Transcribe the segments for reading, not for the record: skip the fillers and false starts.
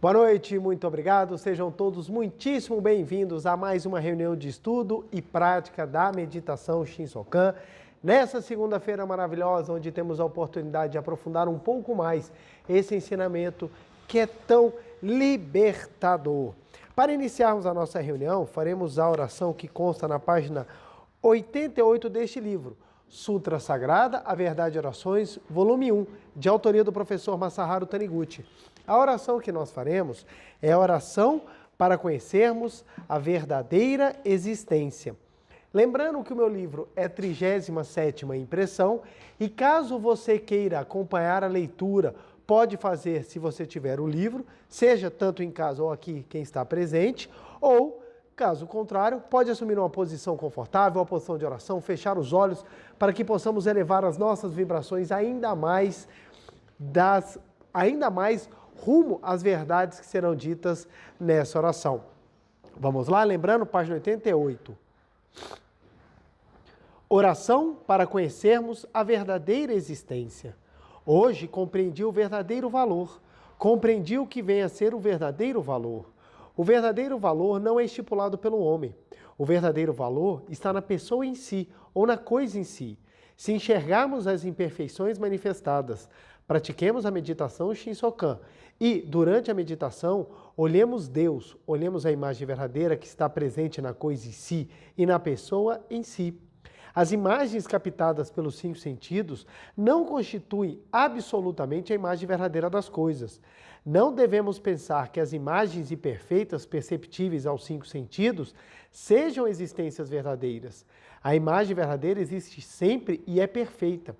Boa noite, muito obrigado. Sejam todos muitíssimo bem-vindos a mais uma reunião de estudo e prática da meditação Shinsokan. Nessa segunda-feira maravilhosa, onde temos a oportunidade de aprofundar um pouco mais esse ensinamento que é tão libertador. Para iniciarmos a nossa reunião, faremos a oração que consta na página 88 deste livro, Sutra Sagrada, A Verdade e Orações, volume 1, de autoria do professor Masaharu Taniguchi. A oração que nós faremos é a oração para conhecermos a verdadeira existência. Lembrando que o meu livro é 37ª impressão e caso você queira acompanhar a leitura, pode fazer se você tiver o livro, seja tanto em casa ou aqui quem está presente, ou, caso contrário, pode assumir uma posição confortável, uma posição de oração, fechar os olhos para que possamos elevar as nossas vibrações ainda mais rumo às verdades que serão ditas nessa oração. Vamos lá, lembrando, página 88. Oração para conhecermos a verdadeira existência. Hoje compreendi o verdadeiro valor, compreendi o que vem a ser o verdadeiro valor. O verdadeiro valor não é estipulado pelo homem. O verdadeiro valor está na pessoa em si, ou na coisa em si. Se enxergarmos as imperfeições manifestadas, pratiquemos a meditação Shinsokan e, durante a meditação, olhemos Deus, olhemos a imagem verdadeira que está presente na coisa em si e na pessoa em si. As imagens captadas pelos 5 sentidos não constituem absolutamente a imagem verdadeira das coisas. Não devemos pensar que as imagens imperfeitas perceptíveis aos 5 sentidos sejam existências verdadeiras. A imagem verdadeira existe sempre e é perfeita.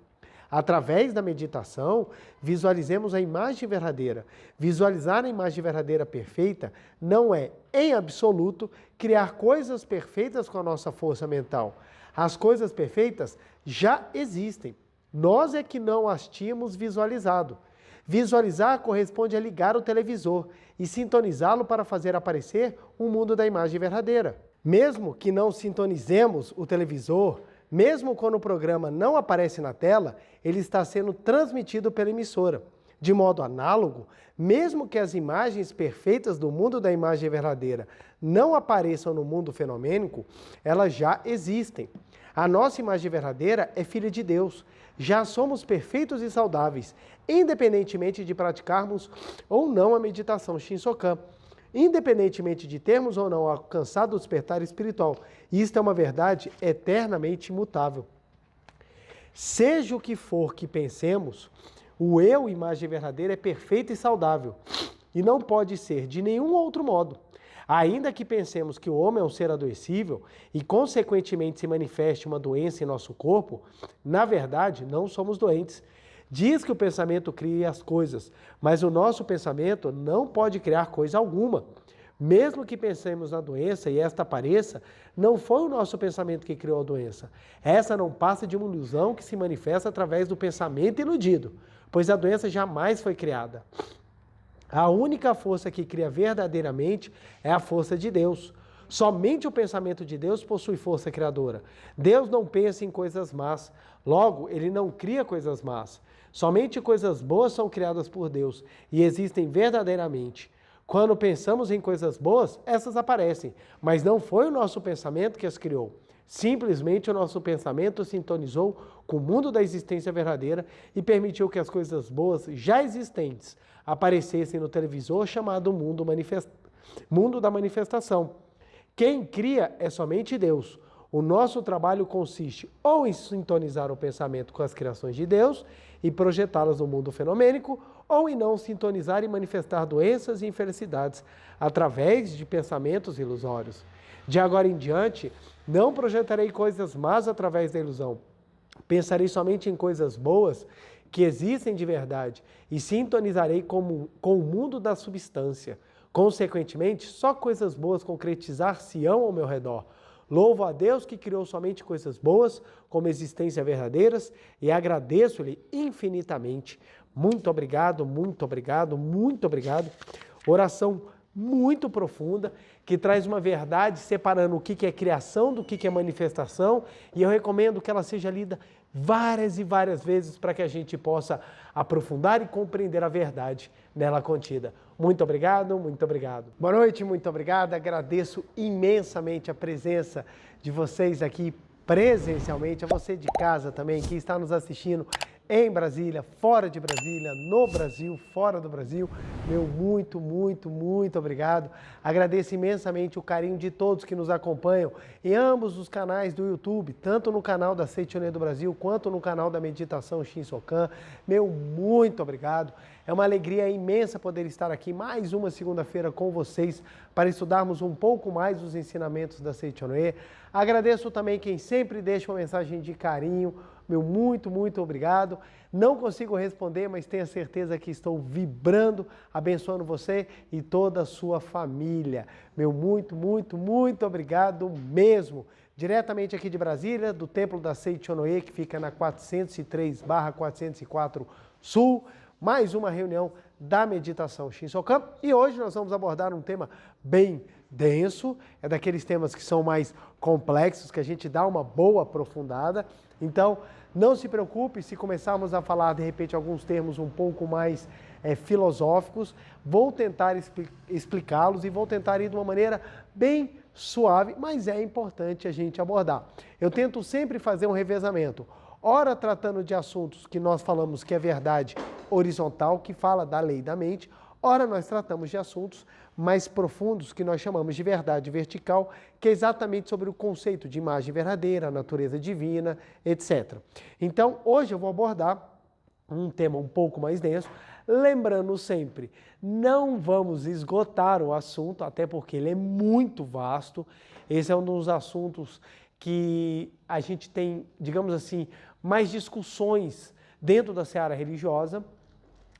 Através da meditação, visualizemos a imagem verdadeira. Visualizar a imagem verdadeira perfeita não é, em absoluto, criar coisas perfeitas com a nossa força mental. As coisas perfeitas já existem. Nós é que não as tínhamos visualizado. Visualizar corresponde a ligar o televisor e sintonizá-lo para fazer aparecer um mundo da imagem verdadeira. Mesmo que não sintonizemos o televisor, mesmo quando o programa não aparece na tela, ele está sendo transmitido pela emissora. De modo análogo, mesmo que as imagens perfeitas do mundo da imagem verdadeira não apareçam no mundo fenomênico, elas já existem. A nossa imagem verdadeira é filha de Deus. Já somos perfeitos e saudáveis, independentemente de praticarmos ou não a meditação Shinsokan. Independentemente de termos ou não alcançado o despertar espiritual. Isto é uma verdade eternamente imutável. Seja o que for que pensemos, o eu, imagem verdadeira, é perfeito e saudável. E não pode ser de nenhum outro modo. Ainda que pensemos que o homem é um ser adoecível e, consequentemente, se manifeste uma doença em nosso corpo, na verdade, não somos doentes. Diz que o pensamento cria as coisas, mas o nosso pensamento não pode criar coisa alguma. Mesmo que pensemos na doença e esta apareça, não foi o nosso pensamento que criou a doença. Essa não passa de uma ilusão que se manifesta através do pensamento iludido, pois a doença jamais foi criada. A única força que cria verdadeiramente é a força de Deus. Somente o pensamento de Deus possui força criadora. Deus não pensa em coisas más, logo, ele não cria coisas más. Somente coisas boas são criadas por Deus e existem verdadeiramente. Quando pensamos em coisas boas, essas aparecem, mas não foi o nosso pensamento que as criou. Simplesmente o nosso pensamento sintonizou com o mundo da existência verdadeira e permitiu que as coisas boas já existentes aparecessem no televisor chamado mundo da manifestação. Quem cria é somente Deus. O nosso trabalho consiste ou em sintonizar o pensamento com as criações de Deus e projetá-las no mundo fenomênico, ou em não sintonizar e manifestar doenças e infelicidades através de pensamentos ilusórios. De agora em diante, não projetarei coisas más através da ilusão. Pensarei somente em coisas boas que existem de verdade e sintonizarei com o mundo da substância. Consequentemente, só coisas boas concretizar-se-ão ao meu redor. Louvo a Deus que criou somente coisas boas, como existência verdadeiras, e agradeço-lhe infinitamente. Muito obrigado, muito obrigado, muito obrigado. Oração muito profunda, que traz uma verdade separando o que é criação do que é manifestação, e eu recomendo que ela seja lida várias e várias vezes para que a gente possa aprofundar e compreender a verdade nela contida. Muito obrigado, muito obrigado. Boa noite, muito obrigado. Agradeço imensamente a presença de vocês aqui presencialmente, a você de casa também, que está nos assistindo em Brasília, fora de Brasília, no Brasil, fora do Brasil. Meu muito, muito, muito obrigado. Agradeço imensamente o carinho de todos que nos acompanham em ambos os canais do YouTube, tanto no canal da Seichoné do Brasil, quanto no canal da Meditação Shinsokan. Meu muito obrigado. É uma alegria imensa poder estar aqui mais uma segunda-feira com vocês para estudarmos um pouco mais os ensinamentos da Seichoné. Agradeço também quem sempre deixa uma mensagem de carinho. Meu muito, muito obrigado. Não consigo responder, mas tenha certeza que estou vibrando, abençoando você e toda a sua família. Meu muito, muito, muito obrigado mesmo. Diretamente aqui de Brasília, do Templo da Seichoné, que fica na 403/404 Sul. Mais uma reunião da Meditação Shinsokan. E hoje nós vamos abordar um tema bem denso, é daqueles temas que são mais complexos, que a gente dá uma boa aprofundada. Então, não se preocupe se começarmos a falar, de repente, alguns termos um pouco mais filosóficos. Vou tentar explicá-los e vou tentar ir de uma maneira bem suave, mas é importante a gente abordar. Eu tento sempre fazer um revezamento. Ora tratando de assuntos que nós falamos que é verdade horizontal, que fala da lei da mente. Ora nós tratamos de assuntos mais profundos, que nós chamamos de verdade vertical, que é exatamente sobre o conceito de imagem verdadeira, natureza divina, etc. Então, hoje eu vou abordar um tema um pouco mais denso, lembrando sempre, não vamos esgotar o assunto, até porque ele é muito vasto. Esse é um dos assuntos que a gente tem, digamos assim, mais discussões dentro da seara religiosa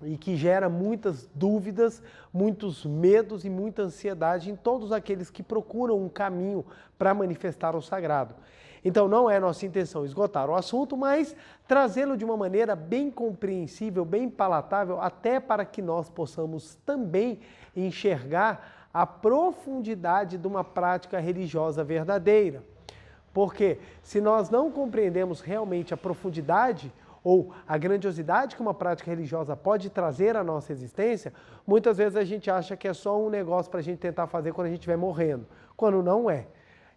e que gera muitas dúvidas, muitos medos e muita ansiedade em todos aqueles que procuram um caminho para manifestar o sagrado. Então não é nossa intenção esgotar o assunto, mas trazê-lo de uma maneira bem compreensível, bem palatável, até para que nós possamos também enxergar a profundidade de uma prática religiosa verdadeira. Porque se nós não compreendemos realmente a profundidade ou a grandiosidade que uma prática religiosa pode trazer à nossa existência, muitas vezes a gente acha que é só um negócio para a gente tentar fazer quando a gente estiver morrendo, quando não é.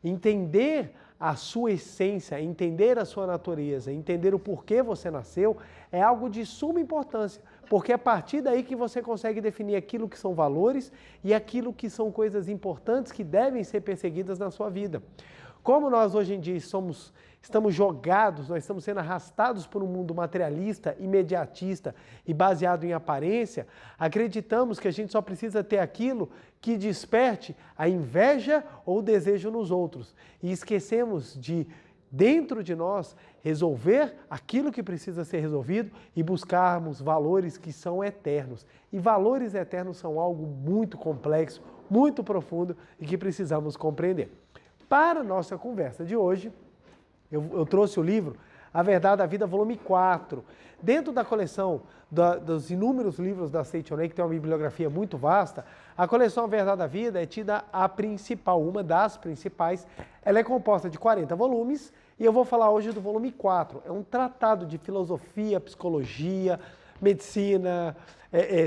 Entender a sua essência, entender a sua natureza, entender o porquê você nasceu, é algo de suma importância, porque é a partir daí que você consegue definir aquilo que são valores e aquilo que são coisas importantes que devem ser perseguidas na sua vida. Como nós hoje em dia estamos jogados, nós estamos sendo arrastados por um mundo materialista, imediatista e baseado em aparência, acreditamos que a gente só precisa ter aquilo que desperte a inveja ou o desejo nos outros. E esquecemos de, dentro de nós, resolver aquilo que precisa ser resolvido e buscarmos valores que são eternos. E valores eternos são algo muito complexo, muito profundo e que precisamos compreender. Para a nossa conversa de hoje, eu trouxe o livro A Verdade da Vida, volume 4. Dentro da coleção dos inúmeros livros da Seichoné, que tem uma bibliografia muito vasta, a coleção A Verdade da Vida é tida a principal, uma das principais. Ela é composta de 40 volumes e eu vou falar hoje do volume 4. É um tratado de filosofia, psicologia, medicina,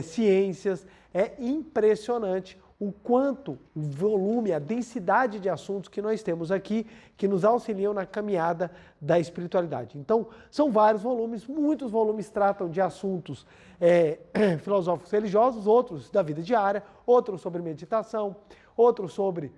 ciências. É impressionante o quanto o volume, a densidade de assuntos que nós temos aqui, que nos auxiliam na caminhada da espiritualidade. Então, são vários volumes, muitos volumes tratam de assuntos filosóficos religiosos, outros da vida diária, outros sobre meditação, outros sobre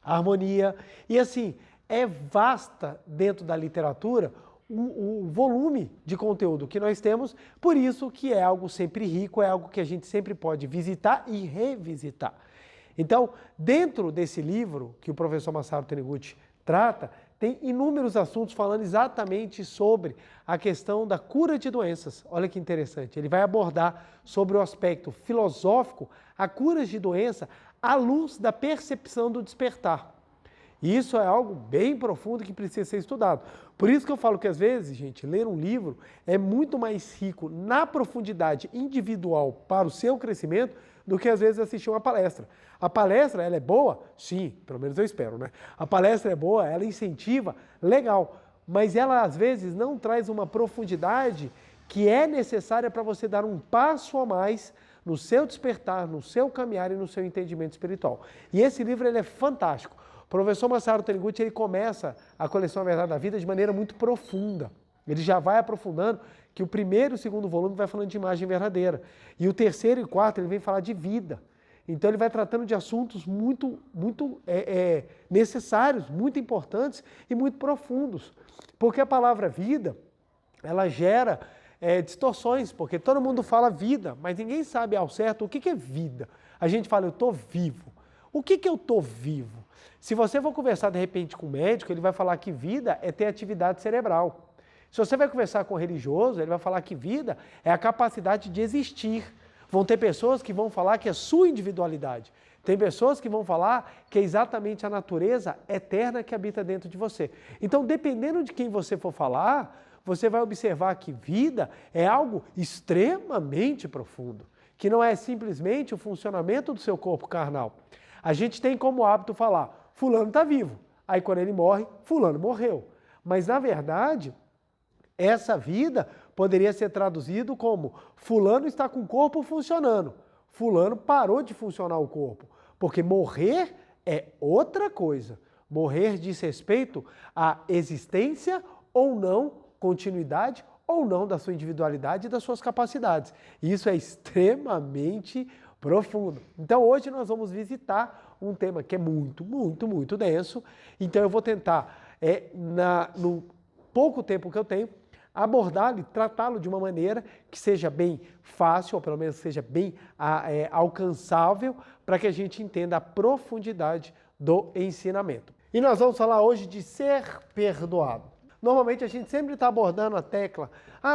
harmonia. E assim, é vasta dentro da literatura o volume de conteúdo que nós temos, por isso que é algo sempre rico, é algo que a gente sempre pode visitar e revisitar. Então, dentro desse livro que o professor Masaru Taniguchi trata, tem inúmeros assuntos falando exatamente sobre a questão da cura de doenças. Olha que interessante, ele vai abordar sobre o aspecto filosófico, a cura de doença à luz da percepção do despertar. E isso é algo bem profundo que precisa ser estudado. Por isso que eu falo que às vezes, gente, ler um livro é muito mais rico na profundidade individual para o seu crescimento do que às vezes assistir uma palestra. A palestra, ela é boa? Sim, pelo menos eu espero, né? A palestra é boa, ela incentiva, legal, mas ela às vezes não traz uma profundidade que é necessária para você dar um passo a mais no seu despertar, no seu caminhar e no seu entendimento espiritual. E esse livro ele é fantástico. O professor Masaru Taniguchi ele começa a coleção A Verdade da Vida de maneira muito profunda. Ele já vai aprofundando que o primeiro e o segundo volume vai falando de imagem verdadeira. E o terceiro e o quarto ele vem falar de vida. Então ele vai tratando de assuntos muito necessários, muito importantes e muito profundos. Porque a palavra vida, ela gera distorções, porque todo mundo fala vida, mas ninguém sabe ao certo o que é vida. A gente fala, eu estou vivo. O que eu estou vivo? Se você for conversar de repente com um médico, ele vai falar que vida é ter atividade cerebral. Se você vai conversar com um religioso, ele vai falar que vida é a capacidade de existir. Vão ter pessoas que vão falar que é sua individualidade. Tem pessoas que vão falar que é exatamente a natureza eterna que habita dentro de você. Então, dependendo de quem você for falar, você vai observar que vida é algo extremamente profundo, que não é simplesmente o funcionamento do seu corpo carnal. A gente tem como hábito falar, fulano está vivo. Aí quando ele morre, fulano morreu. Mas na verdade, essa vida poderia ser traduzido como fulano está com o corpo funcionando, fulano parou de funcionar o corpo, porque morrer é outra coisa. Morrer diz respeito à existência ou não, continuidade ou não da sua individualidade e das suas capacidades. E isso é extremamente profundo. Então hoje nós vamos visitar um tema que é muito, muito, muito denso. Então eu vou tentar, no pouco tempo que eu tenho, abordá-lo e tratá-lo de uma maneira que seja bem fácil, ou pelo menos seja bem alcançável, para que a gente entenda a profundidade do ensinamento. E nós vamos falar hoje de ser perdoado. Normalmente a gente sempre está abordando a tecla,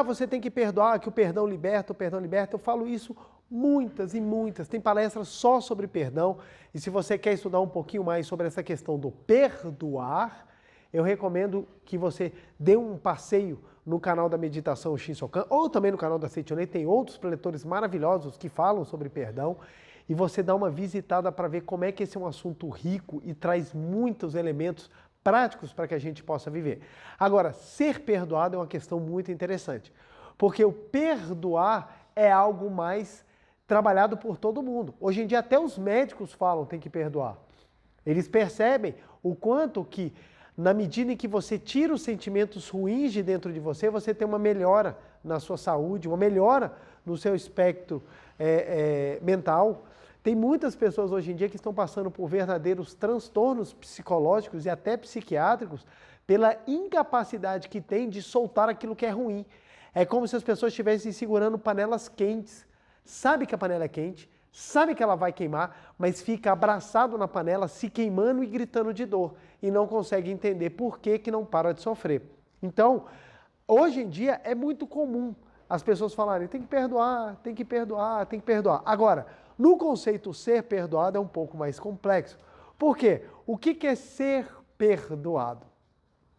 você tem que perdoar, que o perdão liberta, o perdão liberta. Eu falo isso muitas e muitas, tem palestras só sobre perdão, e se você quer estudar um pouquinho mais sobre essa questão do perdoar, eu recomendo que você dê um passeio no canal da Meditação Shinsokan, ou também no canal da Seitonei, tem outros preletores maravilhosos que falam sobre perdão, e você dá uma visitada para ver como é que esse é um assunto rico e traz muitos elementos práticos para que a gente possa viver. Agora, ser perdoado é uma questão muito interessante, porque o perdoar é algo mais trabalhado por todo mundo. Hoje em dia até os médicos falam tem que perdoar. Eles percebem o quanto que na medida em que você tira os sentimentos ruins de dentro de você, você tem uma melhora na sua saúde, uma melhora no seu espectro mental. Tem muitas pessoas hoje em dia que estão passando por verdadeiros transtornos psicológicos e até psiquiátricos pela incapacidade que tem de soltar aquilo que é ruim. É como se as pessoas estivessem segurando panelas quentes. Sabe que a panela é quente, sabe que ela vai queimar, mas fica abraçado na panela, se queimando e gritando de dor. E não consegue entender por que não para de sofrer. Então, hoje em dia é muito comum as pessoas falarem tem que perdoar, tem que perdoar, tem que perdoar. Agora, no conceito ser perdoado é um pouco mais complexo. Por quê? O que é ser perdoado?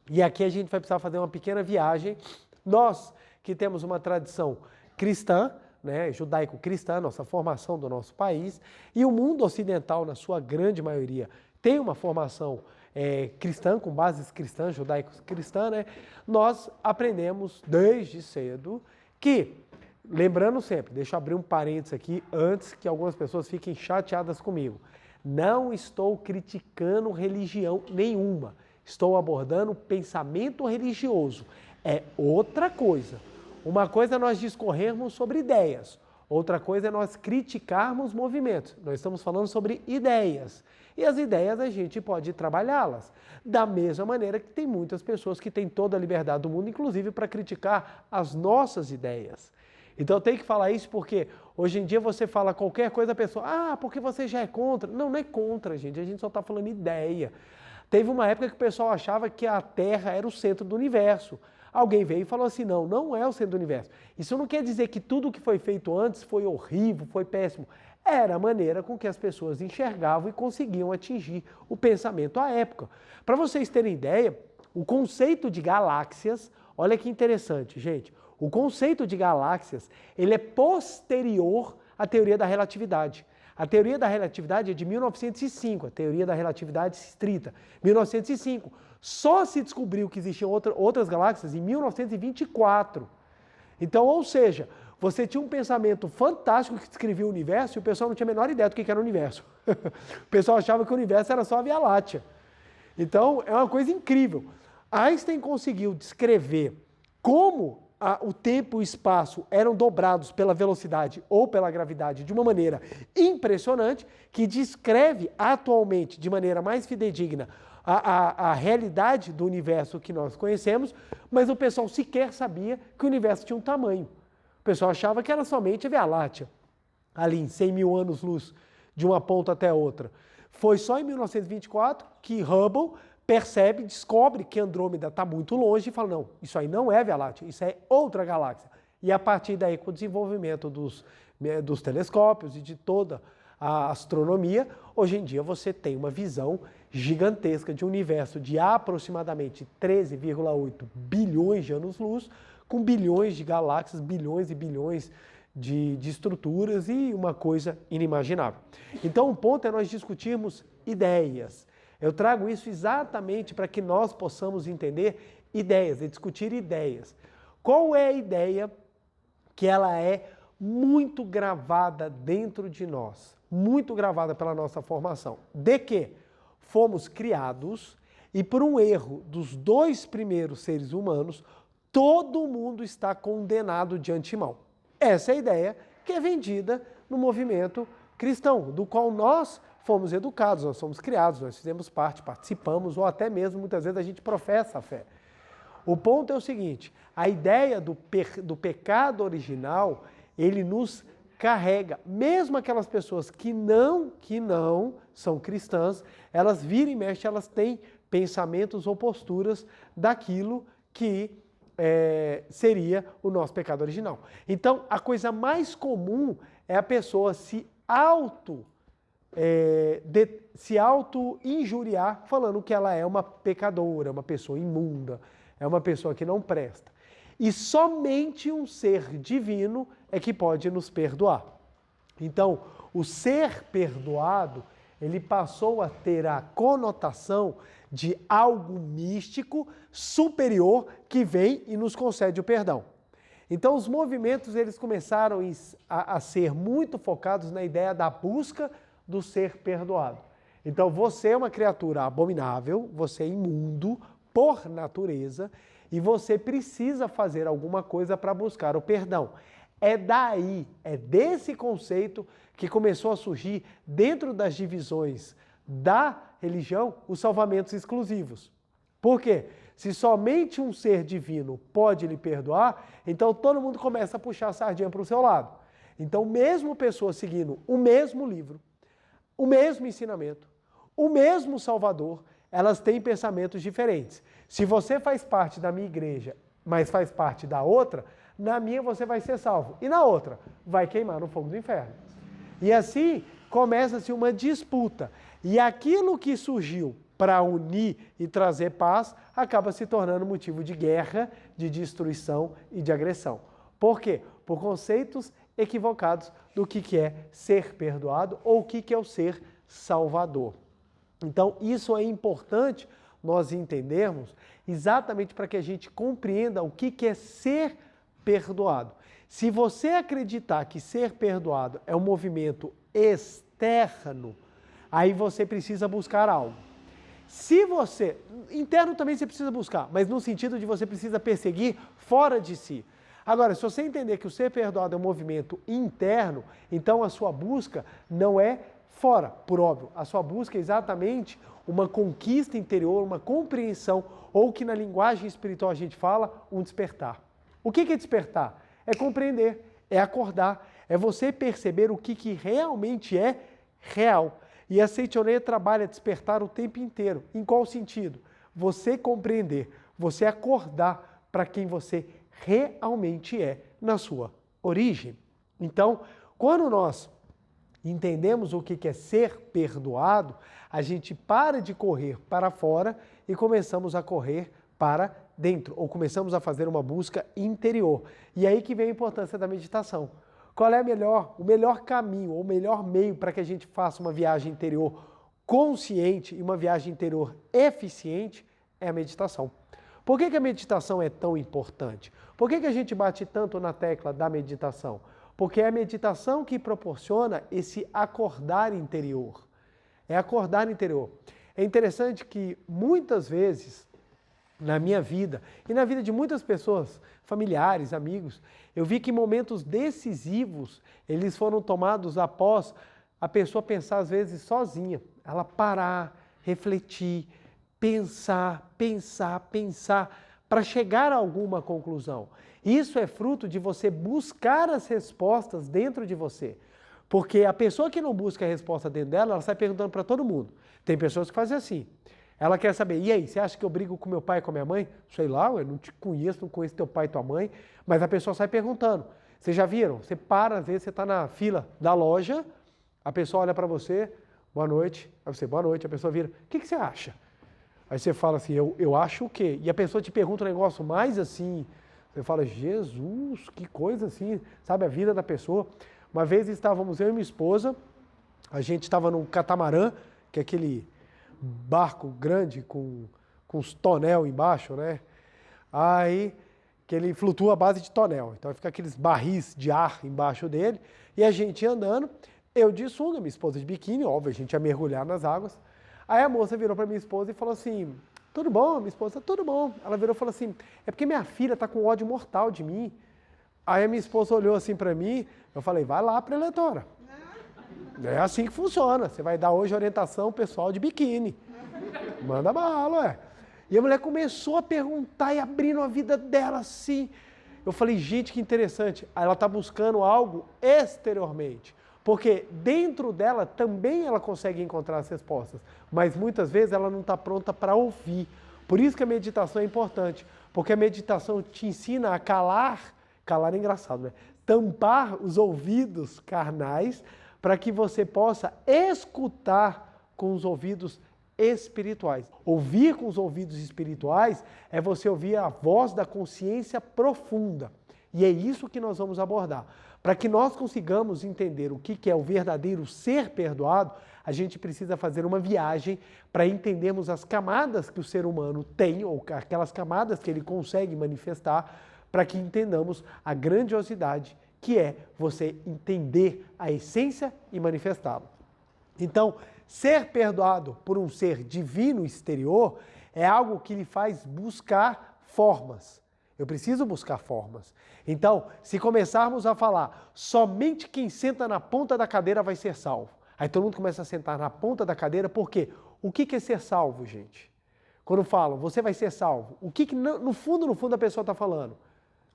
E aqui a gente vai precisar fazer uma pequena viagem. Nós que temos uma tradição cristã, judaico-cristã, nossa formação do nosso país, e o mundo ocidental, na sua grande maioria, tem uma formação cristã, com bases cristãs, judaico-cristã, nós aprendemos desde cedo que, lembrando sempre, deixa eu abrir um parênteses aqui antes que algumas pessoas fiquem chateadas comigo, não estou criticando religião nenhuma, estou abordando pensamento religioso, é outra coisa. Uma coisa é nós discorrermos sobre ideias, outra coisa é nós criticarmos movimentos. Nós estamos falando sobre ideias. E as ideias a gente pode trabalhá-las. Da mesma maneira que tem muitas pessoas que têm toda a liberdade do mundo, inclusive para criticar as nossas ideias. Então eu tenho que falar isso porque hoje em dia você fala qualquer coisa, a pessoa, porque você já é contra. Não, não é contra, gente. A gente só está falando ideia. Teve uma época que o pessoal achava que a Terra era o centro do universo. Alguém veio e falou assim, não, não é o centro do universo. Isso não quer dizer que tudo que foi feito antes foi horrível, foi péssimo. Era a maneira com que as pessoas enxergavam e conseguiam atingir o pensamento à época. Para vocês terem ideia, o conceito de galáxias, olha que interessante, gente. O conceito de galáxias, ele é posterior à teoria da relatividade. A teoria da relatividade é de 1905, a teoria da relatividade estrita, 1905. Só se descobriu que existiam outras galáxias em 1924. Então, ou seja, você tinha um pensamento fantástico que descrevia o universo e o pessoal não tinha a menor ideia do que era o universo. O pessoal achava que o universo era só a Via Láctea. Então, é uma coisa incrível. Einstein conseguiu descrever como o tempo e o espaço eram dobrados pela velocidade ou pela gravidade de uma maneira impressionante, que descreve atualmente, de maneira mais fidedigna, a realidade do universo que nós conhecemos, mas o pessoal sequer sabia que o universo tinha um tamanho. O pessoal achava que era somente a Via Láctea, ali em 100 mil anos-luz, de uma ponta até outra. Foi só em 1924 que Hubble percebe, descobre que Andrômeda está muito longe e fala, não, isso aí não é a Via Láctea, isso é outra galáxia. E a partir daí, com o desenvolvimento dos telescópios e de toda a astronomia, hoje em dia você tem uma visão gigantesca de um universo de aproximadamente 13,8 bilhões de anos-luz, com bilhões de galáxias, bilhões e bilhões de estruturas e uma coisa inimaginável. Então, o ponto é nós discutirmos ideias. Eu trago isso exatamente para que nós possamos entender ideias e discutir ideias. Qual é a ideia que ela é muito gravada dentro de nós, muito gravada pela nossa formação? De que fomos criados e por um erro dos 2 primeiros seres humanos, todo mundo está condenado de antemão. Essa é a ideia que é vendida no movimento cristão, do qual nós fomos educados, nós fomos criados, nós fizemos parte, participamos, ou até mesmo muitas vezes a gente professa a fé. O ponto é o seguinte, a ideia do pecado original, ele nos carrega, mesmo aquelas pessoas que não são cristãs, elas viram e mexem, elas têm pensamentos ou posturas daquilo que seria o nosso pecado original. Então, a coisa mais comum é a pessoa se auto-injuriar, falando que ela é uma pecadora, uma pessoa imunda, é uma pessoa que não presta. E somente um ser divino é que pode nos perdoar. Então, o ser perdoado, ele passou a ter a conotação de algo místico, superior, que vem e nos concede o perdão. Então, os movimentos eles começaram a ser muito focados na ideia da busca do ser perdoado. Então, você é uma criatura abominável, você é imundo por natureza e você precisa fazer alguma coisa para buscar o perdão. É daí, é desse conceito que começou a surgir dentro das divisões da religião os salvamentos exclusivos. Por quê? Se somente um ser divino pode lhe perdoar, então todo mundo começa a puxar a sardinha para o seu lado. Então, mesmo pessoas seguindo o mesmo livro, o mesmo ensinamento, o mesmo Salvador, elas têm pensamentos diferentes. Se você faz parte da minha igreja, mas faz parte da outra, na minha você vai ser salvo. E na outra, vai queimar no fogo do inferno. E assim, começa-se uma disputa. E aquilo que surgiu para unir e trazer paz, acaba se tornando motivo de guerra, de destruição e de agressão. Por quê? Por conceitos equivocados do que é ser perdoado ou o que é o ser salvador. Então, isso é importante nós entendermos exatamente para que a gente compreenda o que é ser perdoado. Se você acreditar que ser perdoado é um movimento externo, aí você precisa buscar algo. Se você, interno também você precisa buscar, mas no sentido de você precisa perseguir fora de si. Agora, se você entender que o ser perdoado é um movimento interno, então a sua busca não é fora, por óbvio. A sua busca é exatamente uma conquista interior, uma compreensão, ou que na linguagem espiritual a gente fala, um despertar. O que é despertar? É compreender, é acordar, é você perceber o que realmente é real. E a Seichoneia trabalha despertar o tempo inteiro. Em qual sentido? Você compreender, você acordar para quem você realmente é na sua origem. Então, quando nós entendemos o que é ser perdoado, a gente para de correr para fora e começamos a correr para dentro, ou começamos a fazer uma busca interior. E aí que vem a importância da meditação. Qual é o melhor caminho, ou o melhor meio para que a gente faça uma viagem interior consciente e uma viagem interior eficiente? É a meditação. Por que a meditação é tão importante? Por que a gente bate tanto na tecla da meditação? Porque é a meditação que proporciona esse acordar interior. É acordar interior. É interessante que muitas vezes, na minha vida e na vida de muitas pessoas, familiares, amigos, eu vi que momentos decisivos, eles foram tomados após a pessoa pensar às vezes sozinha. Ela parar, refletir, pensar, para chegar a alguma conclusão. Isso é fruto de você buscar as respostas dentro de você. Porque a pessoa que não busca a resposta dentro dela, ela sai perguntando para todo mundo. Tem pessoas que fazem assim. Ela quer saber, e aí, você acha que eu brigo com meu pai e com a minha mãe? Sei lá, eu não te conheço, não conheço teu pai e tua mãe. Mas a pessoa sai perguntando. Vocês já viram? Você para, às vezes você está na fila da loja, a pessoa olha para você, boa noite. Aí você, boa noite, a pessoa vira, o que você acha? Aí você fala assim, eu acho o quê? E a pessoa te pergunta um negócio mais assim, você fala, Jesus, que coisa assim, sabe, a vida da pessoa. Uma vez estávamos eu e minha esposa, a gente estava num catamarã, que é aquele barco grande com uns tonel embaixo, né? Aí, que ele flutua à base de tonel. Então fica aqueles barris de ar embaixo dele, e a gente ia andando, eu de sunga, minha esposa de biquíni, óbvio, a gente ia mergulhar nas águas. Aí a moça virou para minha esposa e falou assim, tudo bom, minha esposa, tudo bom. Ela virou e falou assim, é porque minha filha está com ódio mortal de mim. Aí a minha esposa olhou assim para mim, eu falei, vai lá, preletora. É assim que funciona, você vai dar hoje orientação pessoal de biquíni. Manda bala, ué. E a mulher começou a perguntar e abrindo a vida dela assim. Eu falei, gente, que interessante. Aí ela está buscando algo exteriormente. Porque dentro dela também ela consegue encontrar as respostas, mas muitas vezes ela não está pronta para ouvir. Por isso que a meditação é importante, porque a meditação te ensina a calar é engraçado, né? Tampar os ouvidos carnais para que você possa escutar com os ouvidos espirituais. Ouvir com os ouvidos espirituais é você ouvir a voz da consciência profunda. E é isso que nós vamos abordar. Para que nós consigamos entender o que é o verdadeiro ser perdoado, a gente precisa fazer uma viagem para entendermos as camadas que o ser humano tem, ou aquelas camadas que ele consegue manifestar, para que entendamos a grandiosidade que é você entender a essência e manifestá-la. Então, ser perdoado por um ser divino exterior é algo que lhe faz buscar formas. Eu preciso buscar formas. Então, se começarmos a falar, somente quem senta na ponta da cadeira vai ser salvo. Aí todo mundo começa a sentar na ponta da cadeira, por quê? O que é ser salvo, gente? Quando falam, você vai ser salvo, o que no fundo a pessoa está falando?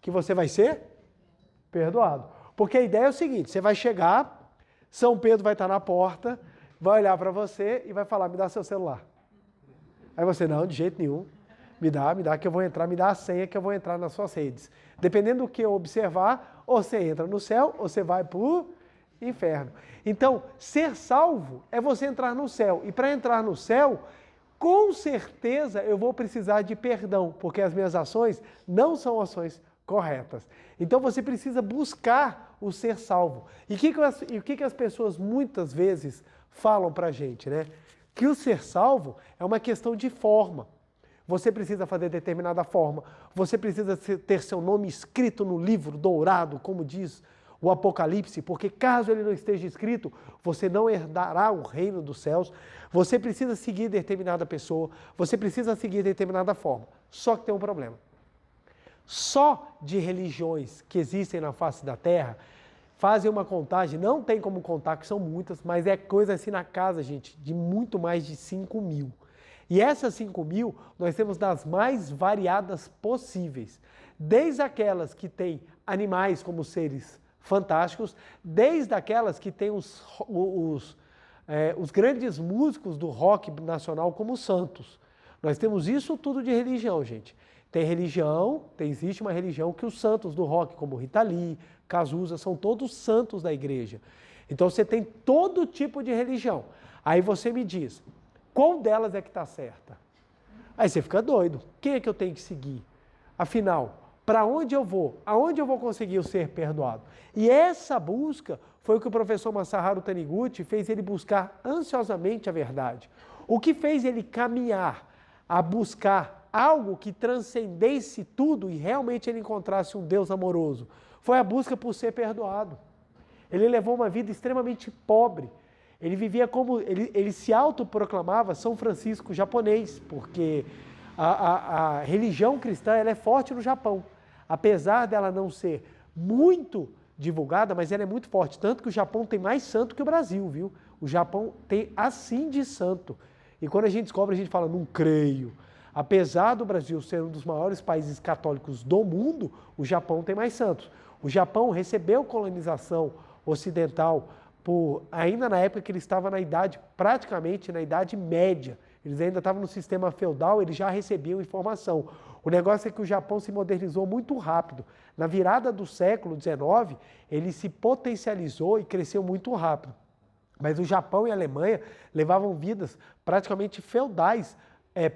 Que você vai ser perdoado. Porque a ideia é o seguinte, você vai chegar, São Pedro vai estar na porta, vai olhar para você e vai falar, me dá seu celular. Aí você, não, de jeito nenhum. Me dá que eu vou entrar, me dá a senha que eu vou entrar nas suas redes. Dependendo do que eu observar, ou você entra no céu, ou você vai para o inferno. Então, ser salvo é você entrar no céu. E para entrar no céu, com certeza eu vou precisar de perdão, porque as minhas ações não são ações corretas. Então você precisa buscar o ser salvo. E o que as pessoas muitas vezes falam para a gente, né? Que o ser salvo é uma questão de forma. Você precisa fazer determinada forma, você precisa ter seu nome escrito no livro dourado, como diz o Apocalipse, porque caso ele não esteja escrito, você não herdará o reino dos céus. Você precisa seguir determinada pessoa, você precisa seguir determinada forma. Só que tem um problema. Só de religiões que existem na face da terra, fazem uma contagem, não tem como contar, que são muitas, mas é coisa assim na casa, gente, de muito mais de 5.000. E essas 5.000, nós temos das mais variadas possíveis. Desde aquelas que têm animais como seres fantásticos, desde aquelas que têm os grandes músicos do rock nacional como santos. Nós temos isso tudo de religião, gente. Existe uma religião que os santos do rock, como Rita Lee, Cazuza, são todos santos da igreja. Então você tem todo tipo de religião. Aí você me diz, qual delas é que está certa? Aí você fica doido. Quem é que eu tenho que seguir? Afinal, para onde eu vou? Aonde eu vou conseguir o ser perdoado? E essa busca foi o que o professor Masaharu Taniguchi fez ele buscar ansiosamente a verdade. O que fez ele caminhar a buscar algo que transcendesse tudo e realmente ele encontrasse um Deus amoroso. Foi a busca por ser perdoado. Ele levou uma vida extremamente pobre. Ele vivia como, ele se autoproclamava São Francisco japonês, porque a religião cristã ela é forte no Japão. Apesar dela não ser muito divulgada, mas ela é muito forte. Tanto que o Japão tem mais santo que o Brasil, viu? O Japão tem assim de santo. E quando a gente descobre, a gente fala, não creio. Apesar do Brasil ser um dos maiores países católicos do mundo, o Japão tem mais santos. O Japão recebeu colonização ocidental ainda na época que ele estava praticamente na Idade Média. Eles ainda estavam no sistema feudal, eles já recebiam informação. O negócio é que o Japão se modernizou muito rápido. Na virada do século XIX, ele se potencializou e cresceu muito rápido. Mas o Japão e a Alemanha levavam vidas praticamente feudais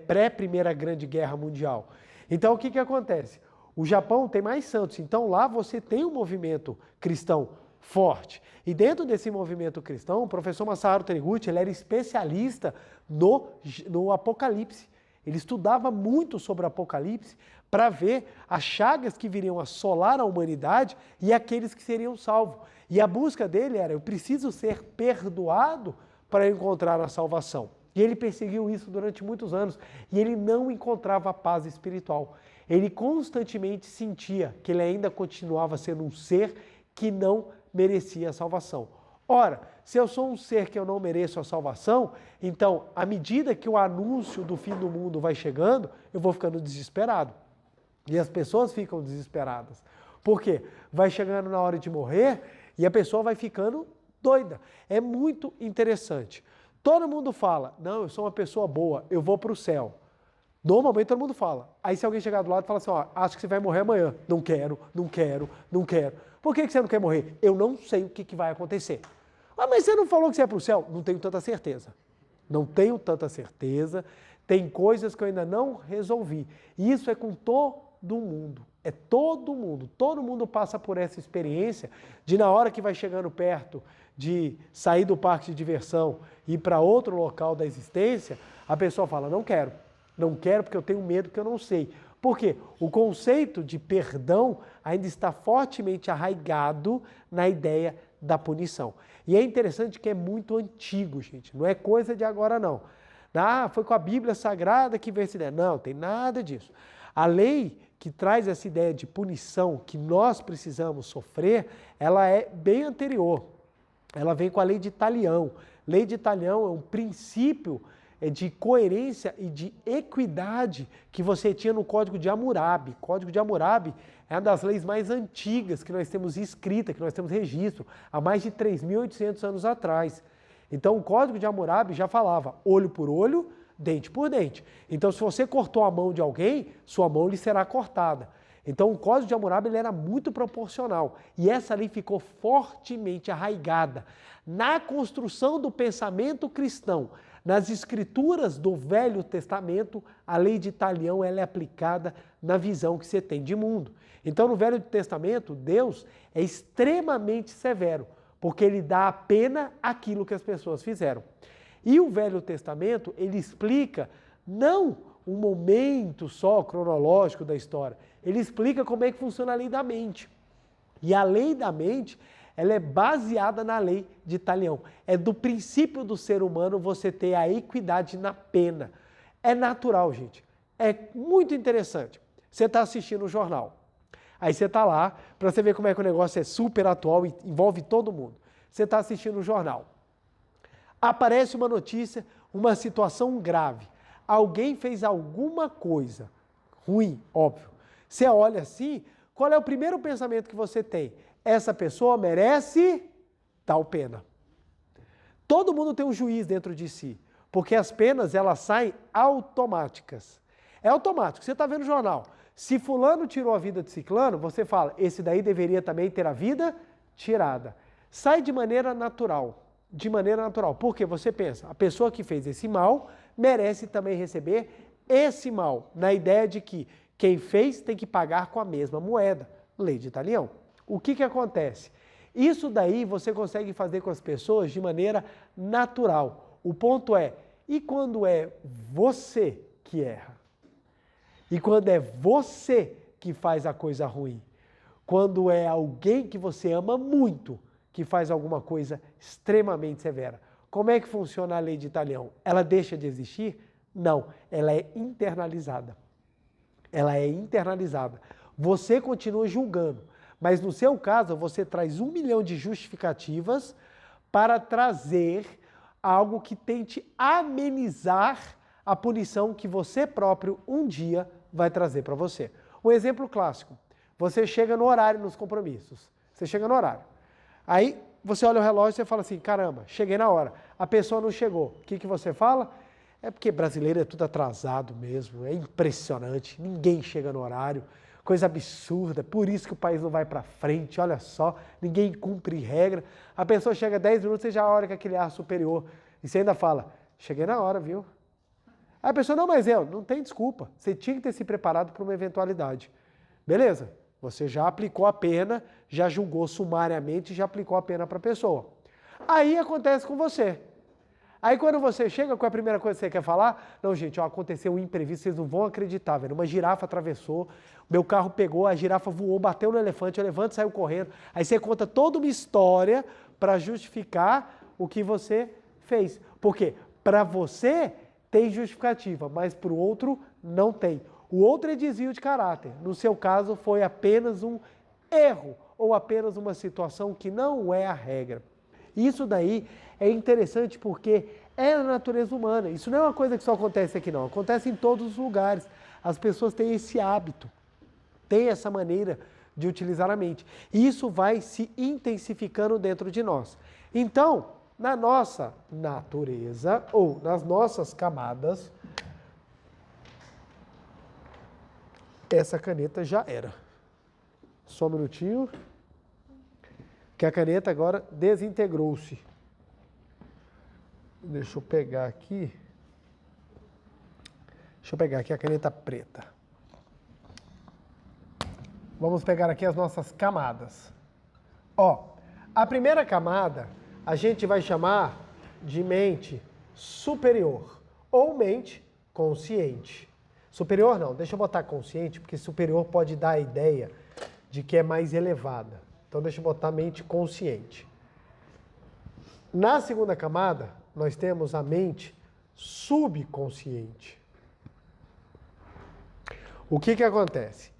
pré-Primeira Grande Guerra Mundial. Então, o que acontece? O Japão tem mais santos, então lá você tem um movimento cristão forte. E dentro desse movimento cristão, o professor Masaharu Taniguchi, ele era especialista no Apocalipse. Ele estudava muito sobre o Apocalipse para ver as chagas que viriam assolar a humanidade e aqueles que seriam salvos. E a busca dele era, eu preciso ser perdoado para encontrar a salvação. E ele perseguiu isso durante muitos anos e ele não encontrava paz espiritual. Ele constantemente sentia que ele ainda continuava sendo um ser que não merecia a salvação. Ora, se eu sou um ser que eu não mereço a salvação, então, à medida que o anúncio do fim do mundo vai chegando, eu vou ficando desesperado. E as pessoas ficam desesperadas. Por quê? Vai chegando na hora de morrer e a pessoa vai ficando doida. É muito interessante. Todo mundo fala, não, eu sou uma pessoa boa, eu vou para o céu. Normalmente todo mundo fala. Aí se alguém chegar do lado e falar assim, ó, acho que você vai morrer amanhã. Não quero, não quero, não quero. Por que você não quer morrer? Eu não sei o que vai acontecer. Ah, mas você não falou que você ia para o céu? Não tenho tanta certeza. Não tenho tanta certeza. Tem coisas que eu ainda não resolvi. E isso é com todo mundo. É todo mundo. Todo mundo passa por essa experiência de na hora que vai chegando perto de sair do parque de diversão e ir para outro local da existência, a pessoa fala, não quero. Não quero porque eu tenho medo que eu não sei. Por quê? O conceito de perdão ainda está fortemente arraigado na ideia da punição. E é interessante que é muito antigo, gente. Não é coisa de agora, não. Ah, foi com a Bíblia Sagrada que veio essa ideia. Não, tem nada disso. A lei que traz essa ideia de punição que nós precisamos sofrer, ela é bem anterior. Ela vem com a lei de Talião. Lei de Talião é um princípio de coerência e de equidade que você tinha no Código de Hammurabi. O Código de Hammurabi é uma das leis mais antigas que nós temos escrita, que nós temos registro, há mais de 3.800 anos atrás. Então, o Código de Hammurabi já falava olho por olho, dente por dente. Então, se você cortou a mão de alguém, sua mão lhe será cortada. Então, o Código de Hammurabi ele era muito proporcional. E essa lei ficou fortemente arraigada na construção do pensamento cristão. Nas escrituras do Velho Testamento, a lei de Talião ela é aplicada na visão que você tem de mundo. Então, no Velho Testamento, Deus é extremamente severo, porque ele dá a pena àquilo que as pessoas fizeram. E o Velho Testamento, ele explica não um momento só cronológico da história, ele explica como é que funciona a lei da mente. E a lei da mente, ela é baseada na lei de Talião. É do princípio do ser humano você ter a equidade na pena. É natural, gente. É muito interessante. Você está assistindo o jornal. Aí você está lá, para você ver como é que o negócio é super atual e envolve todo mundo. Você está assistindo o jornal. Aparece uma notícia, uma situação grave. Alguém fez alguma coisa ruim, óbvio. Você olha assim, qual é o primeiro pensamento que você tem? Essa pessoa merece tal pena. Todo mundo tem um juiz dentro de si, porque as penas elas saem automáticas. É automático. Você está vendo o jornal. Se fulano tirou a vida de ciclano, você fala, esse daí deveria também ter a vida tirada. Sai de maneira natural. De maneira natural. Porque você pensa, a pessoa que fez esse mal merece também receber esse mal, na ideia de que quem fez tem que pagar com a mesma moeda. Lei de Talião. O que acontece? Isso daí você consegue fazer com as pessoas de maneira natural. O ponto é, e quando é você que erra? E quando é você que faz a coisa ruim. Quando é alguém que você ama muito que faz alguma coisa extremamente severa. Como é que funciona a lei de Italião? Ela deixa de existir? Não, ela é internalizada. Ela é internalizada. Você continua julgando, mas no seu caso você traz 1 milhão de justificativas para trazer algo que tente amenizar a punição que você próprio um dia vai trazer para você. Um exemplo clássico, você chega no horário nos compromissos, você chega no horário, aí você olha o relógio e você fala assim, caramba, cheguei na hora, a pessoa não chegou, o que você fala? É porque brasileiro é tudo atrasado mesmo, é impressionante, ninguém chega no horário, coisa absurda, por isso que o país não vai para frente, olha só, ninguém cumpre regra, a pessoa chega 10 minutos, você já olha com aquele ar superior, e você ainda fala, cheguei na hora, viu? Aí a pessoa, não, mas não tem desculpa, você tinha que ter se preparado para uma eventualidade. Beleza, você já aplicou a pena, já julgou sumariamente, já aplicou a pena para a pessoa. Aí acontece com você. Aí quando você chega, qual é a primeira coisa que você quer falar? Não, gente, ó, aconteceu um imprevisto, vocês não vão acreditar, velho. Uma girafa atravessou, meu carro pegou, a girafa voou, bateu no elefante, o elefante saiu correndo. Aí você conta toda uma história para justificar o que você fez. Por quê? Para você tem justificativa, mas para o outro não tem. O outro é desvio de caráter. No seu caso, foi apenas um erro ou apenas uma situação que não é a regra. Isso daí é interessante porque é a natureza humana. Isso não é uma coisa que só acontece aqui, não. Acontece em todos os lugares. As pessoas têm esse hábito, têm essa maneira de utilizar a mente. E isso vai se intensificando dentro de nós. Então, na nossa natureza ou nas nossas camadas, essa caneta já era. Só um minutinho. Que a caneta agora desintegrou-se. Deixa eu pegar aqui. Deixa eu pegar aqui a caneta preta. Vamos pegar aqui as nossas camadas. Ó, a primeira camada a gente vai chamar de mente superior ou mente consciente. Superior não, deixa eu botar consciente, porque superior pode dar a ideia de que é mais elevada. Então deixa eu botar mente consciente. Na segunda camada, nós temos a mente subconsciente. O que acontece?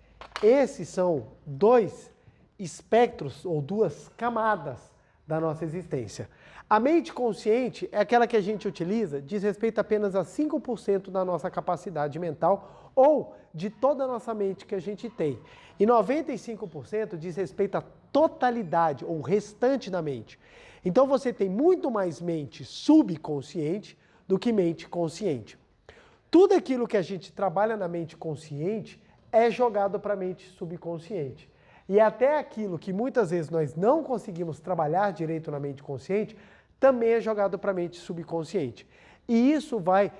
Esses são dois espectros ou duas camadas da nossa existência. A mente consciente é aquela que a gente utiliza, diz respeito apenas a 5% da nossa capacidade mental ou de toda a nossa mente que a gente tem. E 95% diz respeito à totalidade ou restante da mente. Então você tem muito mais mente subconsciente do que mente consciente. Tudo aquilo que a gente trabalha na mente consciente é jogado para a mente subconsciente. E até aquilo que muitas vezes nós não conseguimos trabalhar direito na mente consciente, também é jogado para a mente subconsciente. E isso vai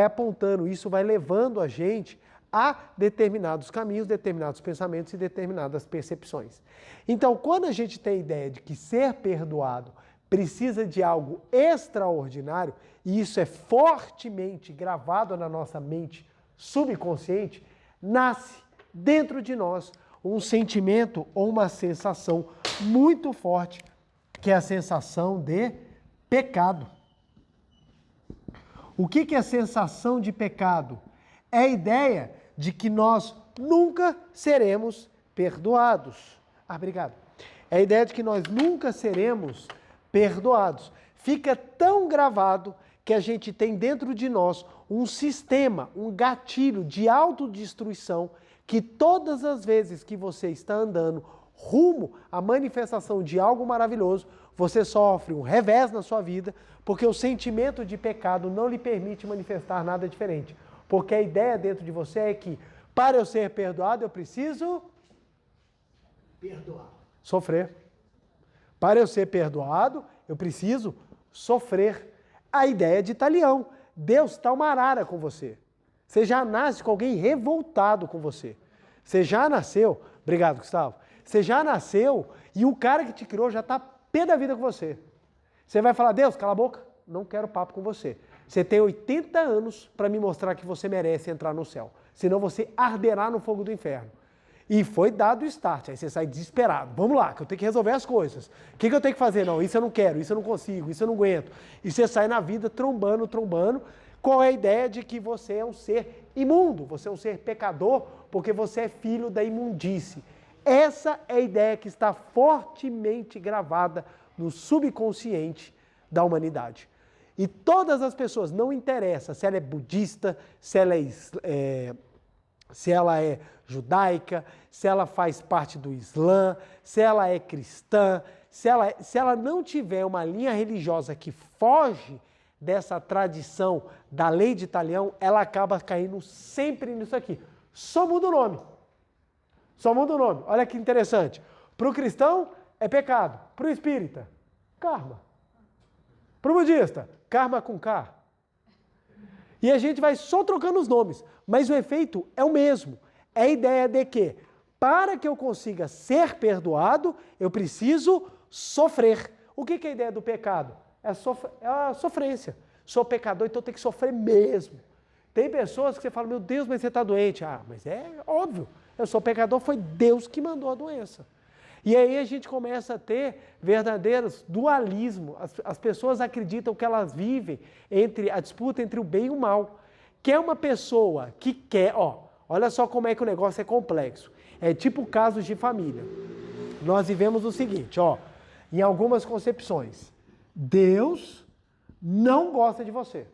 apontando, isso vai levando a gente a determinados caminhos, determinados pensamentos e determinadas percepções. Então, quando a gente tem a ideia de que ser perdoado precisa de algo extraordinário, e isso é fortemente gravado na nossa mente subconsciente, nasce dentro de nós um sentimento ou uma sensação muito forte, que é a sensação de pecado. O que é a sensação de pecado? É a ideia de que nós nunca seremos perdoados. Obrigado. É a ideia de que nós nunca seremos perdoados. Fica tão gravado que a gente tem dentro de nós um sistema, um gatilho de autodestruição que todas as vezes que você está andando rumo à manifestação de algo maravilhoso, você sofre um revés na sua vida, porque o sentimento de pecado não lhe permite manifestar nada diferente. Porque a ideia dentro de você é que, para eu ser perdoado, eu preciso perdoar. Sofrer. Para eu ser perdoado, eu preciso sofrer. A ideia de Italião. Deus está uma arara com você. Você já nasce com alguém revoltado com você. Você já nasceu, obrigado, Gustavo. Você já nasceu e o cara que te criou já está pé da vida com você. Você vai falar, Deus, cala a boca, não quero papo com você. Você tem 80 anos para me mostrar que você merece entrar no céu. senão você arderá no fogo do inferno. E foi dado o start, aí você sai desesperado. Vamos lá, que eu tenho que resolver as coisas. O que eu tenho que fazer? Não, isso eu não quero, isso eu não consigo, isso eu não aguento. E você sai na vida trombando. Qual é a ideia de que você é um ser imundo, você é um ser pecador, porque você é filho da imundície. Essa é a ideia que está fortemente gravada no subconsciente da humanidade. E todas as pessoas, não interessa se ela é budista, se ela é judaica, se ela faz parte do Islã, se ela é cristã, se ela não tiver uma linha religiosa que foge dessa tradição da lei de Talião, ela acaba caindo sempre nisso aqui. Só muda o nome. Só muda o nome. Olha que interessante. Para o cristão, é pecado. Para o espírita, karma. Para o budista, karma com K. E a gente vai só trocando os nomes, mas o efeito é o mesmo. É a ideia de que, para que eu consiga ser perdoado, eu preciso sofrer. O que é a ideia do pecado? É a sofrência. Sou pecador, então eu tenho que sofrer mesmo. Tem pessoas que você fala, meu Deus, mas você está doente. Ah, mas é óbvio. Eu sou pecador, foi Deus que mandou a doença. E aí a gente começa a ter verdadeiros dualismo. As pessoas acreditam que elas vivem entre a disputa entre o bem e o mal. Que é uma pessoa que quer, olha só como é que o negócio é complexo. É tipo casos de família. Nós vivemos o seguinte, em algumas concepções. Deus não gosta de você.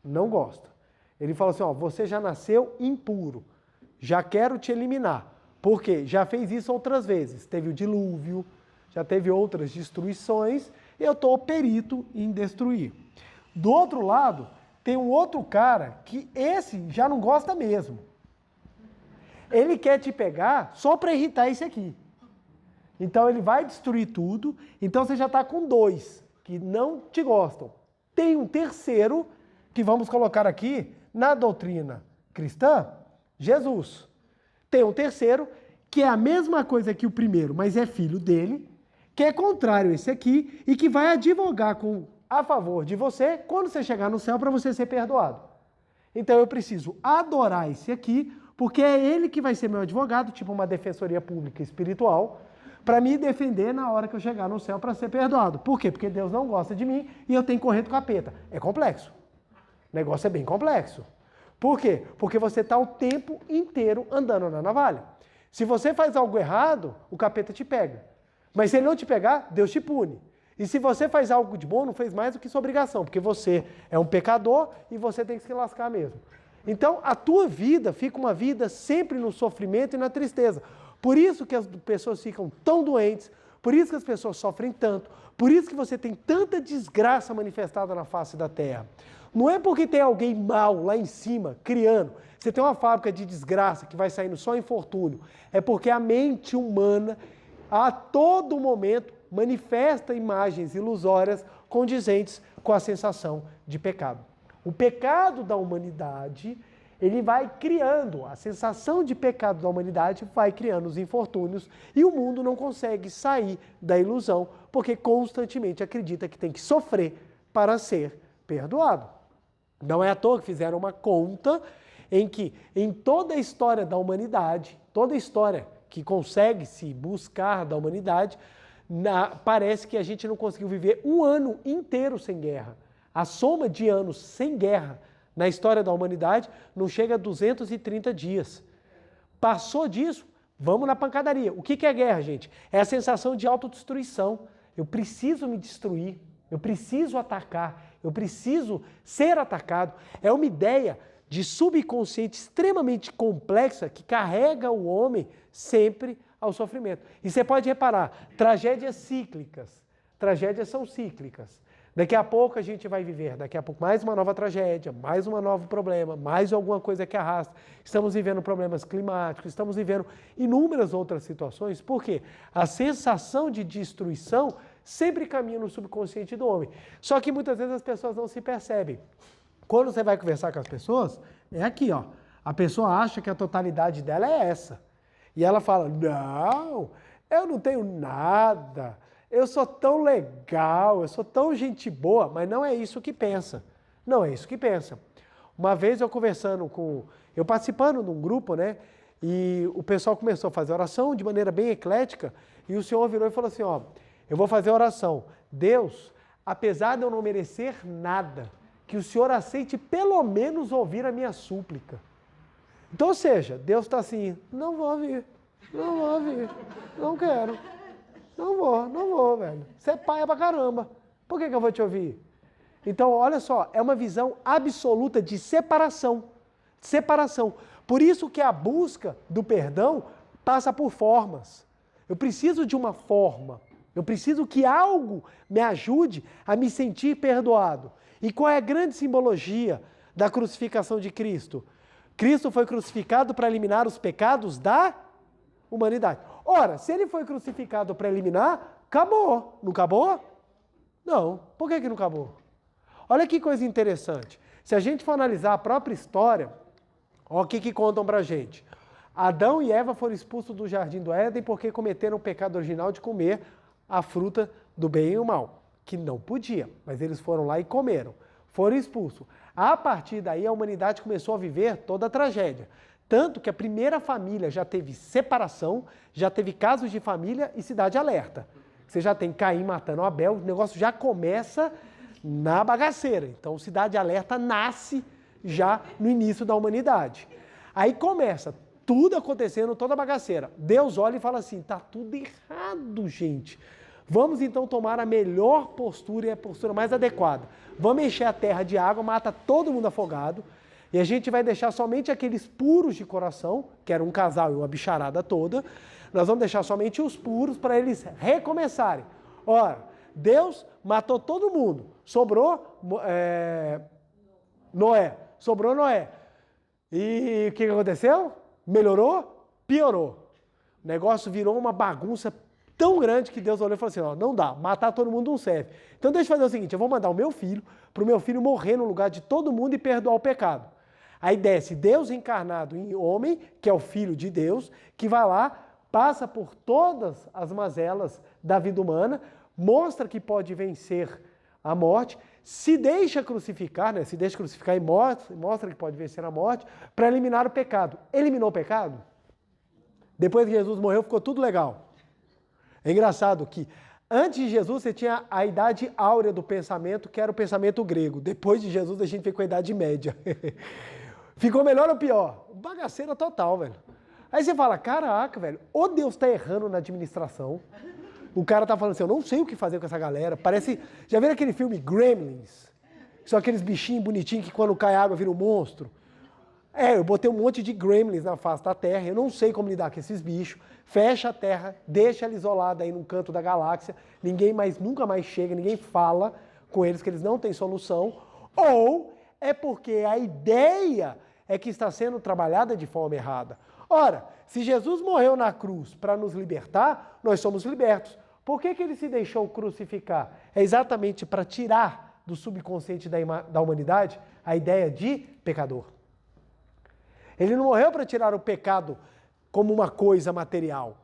Não gosta. Ele fala assim, você já nasceu impuro. Já quero te eliminar. Por quê? Já fez isso outras vezes. Teve o dilúvio, já teve outras destruições, e eu estou perito em destruir. Do outro lado, tem um outro cara que esse já não gosta mesmo. Ele quer te pegar só para irritar esse aqui. Então ele vai destruir tudo, então você já está com dois que não te gostam. Tem um terceiro, que vamos colocar aqui, na doutrina cristã, Jesus. Tem um terceiro, que é a mesma coisa que o primeiro, mas é filho dele, que é contrário a esse aqui, e que vai advogar a favor de você quando você chegar no céu para você ser perdoado. Então eu preciso adorar esse aqui, porque é ele que vai ser meu advogado, tipo uma defensoria pública espiritual, para me defender na hora que eu chegar no céu para ser perdoado. Por quê? Porque Deus não gosta de mim e eu tenho que correr do capeta. É complexo. O negócio é bem complexo. Por quê? Porque você está o tempo inteiro andando na navalha. Se você faz algo errado, o capeta te pega. Mas se ele não te pegar, Deus te pune. E se você faz algo de bom, não fez mais do que sua obrigação, porque você é um pecador e você tem que se lascar mesmo. Então, a tua vida fica uma vida sempre no sofrimento e na tristeza. Por isso que as pessoas ficam tão doentes, por isso que as pessoas sofrem tanto, por isso que você tem tanta desgraça manifestada na face da terra. Não é porque tem alguém mal lá em cima, criando, você tem uma fábrica de desgraça que vai saindo só infortúnio. É porque a mente humana, a todo momento, manifesta imagens ilusórias condizentes com a sensação de pecado. O pecado da humanidade, ele vai criando, a sensação de pecado da humanidade vai criando os infortúnios e o mundo não consegue sair da ilusão porque constantemente acredita que tem que sofrer para ser perdoado. Não é à toa que fizeram uma conta em que em toda a história da humanidade, toda a história que consegue se buscar da humanidade, parece que a gente não conseguiu viver um ano inteiro sem guerra. A soma de anos sem guerra na história da humanidade não chega a 230 dias. Passou disso, vamos na pancadaria. O que é guerra, gente? É a sensação de autodestruição. Eu preciso me destruir, eu preciso atacar, eu preciso ser atacado. É uma ideia de subconsciente extremamente complexa que carrega o homem sempre ao sofrimento. E você pode reparar, tragédias cíclicas. Tragédias são cíclicas. Daqui a pouco a gente vai viver, daqui a pouco mais uma nova tragédia, mais um novo problema, mais alguma coisa que arrasta. Estamos vivendo problemas climáticos, estamos vivendo inúmeras outras situações. Por quê? A sensação de destruição sempre caminha no subconsciente do homem. Só que muitas vezes as pessoas não se percebem. Quando você vai conversar com as pessoas, é aqui, a pessoa acha que a totalidade dela é essa. E ela fala, não, eu não tenho nada, eu sou tão legal, eu sou tão gente boa, mas não é isso que pensa. Não é isso que pensa. Uma vez eu participando de um grupo, né? E o pessoal começou a fazer oração de maneira bem eclética, e o Senhor virou e falou assim, ó, eu vou fazer oração. Deus, apesar de eu não merecer nada, que o Senhor aceite pelo menos ouvir a minha súplica. Então, ou seja, Deus está assim, não vou ouvir, não quero, não vou, velho. Você é paia pra caramba, por que eu vou te ouvir? Então, olha só, é uma visão absoluta de separação. Por isso que a busca do perdão passa por formas. Eu preciso de uma forma. Eu preciso que algo me ajude a me sentir perdoado. E qual é a grande simbologia da crucificação de Cristo? Cristo foi crucificado para eliminar os pecados da humanidade. Ora, se ele foi crucificado para eliminar, acabou. Não acabou? Não. Por que não acabou? Olha que coisa interessante. Se a gente for analisar a própria história, olha o que contam pra gente. Adão e Eva foram expulsos do jardim do Éden porque cometeram o pecado original de comer a fruta do bem e o mal, que não podia, mas eles foram lá e comeram. Foram expulsos. A partir daí a humanidade começou a viver toda a tragédia. Tanto que a primeira família já teve separação, já teve casos de família e cidade alerta. Você já tem Caim matando Abel, o negócio já começa na bagaceira. Então, Cidade Alerta nasce já no início da humanidade. Aí começa tudo acontecendo, toda a bagaceira. Deus olha e fala assim, tá tudo errado, gente. Vamos então tomar a melhor postura e a postura mais adequada. Vamos encher a terra de água, mata todo mundo afogado, e a gente vai deixar somente aqueles puros de coração, que era um casal e uma bicharada toda, nós vamos deixar somente os puros para eles recomeçarem. Ora, Deus matou todo mundo, sobrou Noé. E o que aconteceu? Melhorou? Piorou. O negócio virou uma bagunça tão grande que Deus olhou e falou assim, ó, não dá, matar todo mundo não serve. Então deixa eu fazer o seguinte, eu vou mandar o meu filho, para o meu filho morrer no lugar de todo mundo e perdoar o pecado. Aí desce Deus encarnado em homem, que é o Filho de Deus, que vai lá, passa por todas as mazelas da vida humana, mostra que pode vencer a morte, se deixa crucificar, né? Se deixa crucificar e mostra que pode vencer a morte, para eliminar o pecado. Eliminou o pecado? Depois que Jesus morreu, ficou tudo legal. É engraçado que antes de Jesus você tinha a idade áurea do pensamento, que era o pensamento grego. Depois de Jesus a gente veio com a idade média. Ficou melhor ou pior? Bagaceira total, velho. Aí você fala, caraca, velho, ou Deus está errando na administração, o cara tá falando assim, eu não sei o que fazer com essa galera. Parece, já viram aquele filme Gremlins? São aqueles bichinhos bonitinhos que quando cai água vira um monstro. Eu botei um monte de gremlins na face da Terra, eu não sei como lidar com esses bichos. Fecha a Terra, deixa ela isolada aí num canto da galáxia, nunca mais chega, ninguém fala com eles que eles não têm solução. Ou é porque a ideia é que está sendo trabalhada de forma errada. Ora, se Jesus morreu na cruz para nos libertar, nós somos libertos. Por que ele se deixou crucificar? É exatamente para tirar do subconsciente da humanidade a ideia de pecador. Ele não morreu para tirar o pecado como uma coisa material.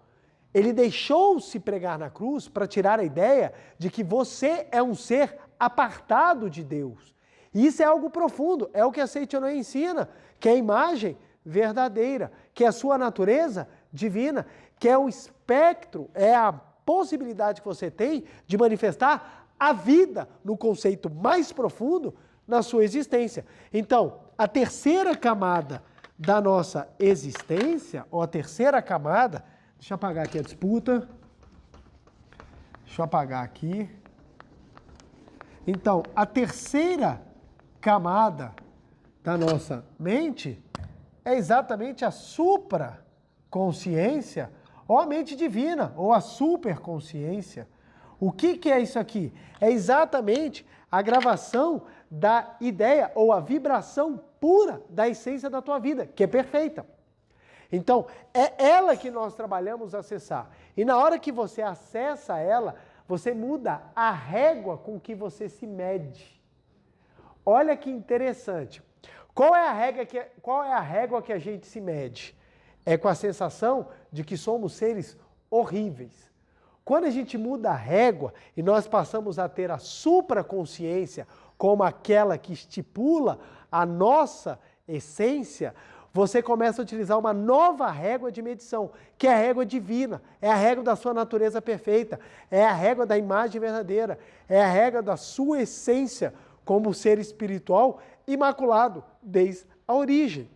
Ele deixou-se pregar na cruz para tirar a ideia de que você é um ser apartado de Deus. E isso é algo profundo, é o que a Seitonê ensina, que é a imagem verdadeira, que é a sua natureza divina, que é o espectro, é a possibilidade que você tem de manifestar a vida no conceito mais profundo na sua existência. Então, a terceira camada da nossa existência, ou a terceira camada, deixa eu apagar aqui a disputa, deixa eu apagar aqui. Então, a terceira camada da nossa mente é exatamente a supraconsciência, ou a mente divina, ou a superconsciência. O que é isso aqui? É exatamente a gravação da ideia ou a vibração pura da essência da tua vida, que é perfeita. Então, é ela que nós trabalhamos acessar. E na hora que você acessa ela, você muda a régua com que você se mede. Olha que interessante. Qual é a régua que a gente se mede? É com a sensação de que somos seres horríveis. Quando a gente muda a régua e nós passamos a ter a supraconsciência como aquela que estipula a nossa essência, você começa a utilizar uma nova régua de medição, que é a régua divina, é a régua da sua natureza perfeita, é a régua da imagem verdadeira, é a régua da sua essência como ser espiritual imaculado desde a origem.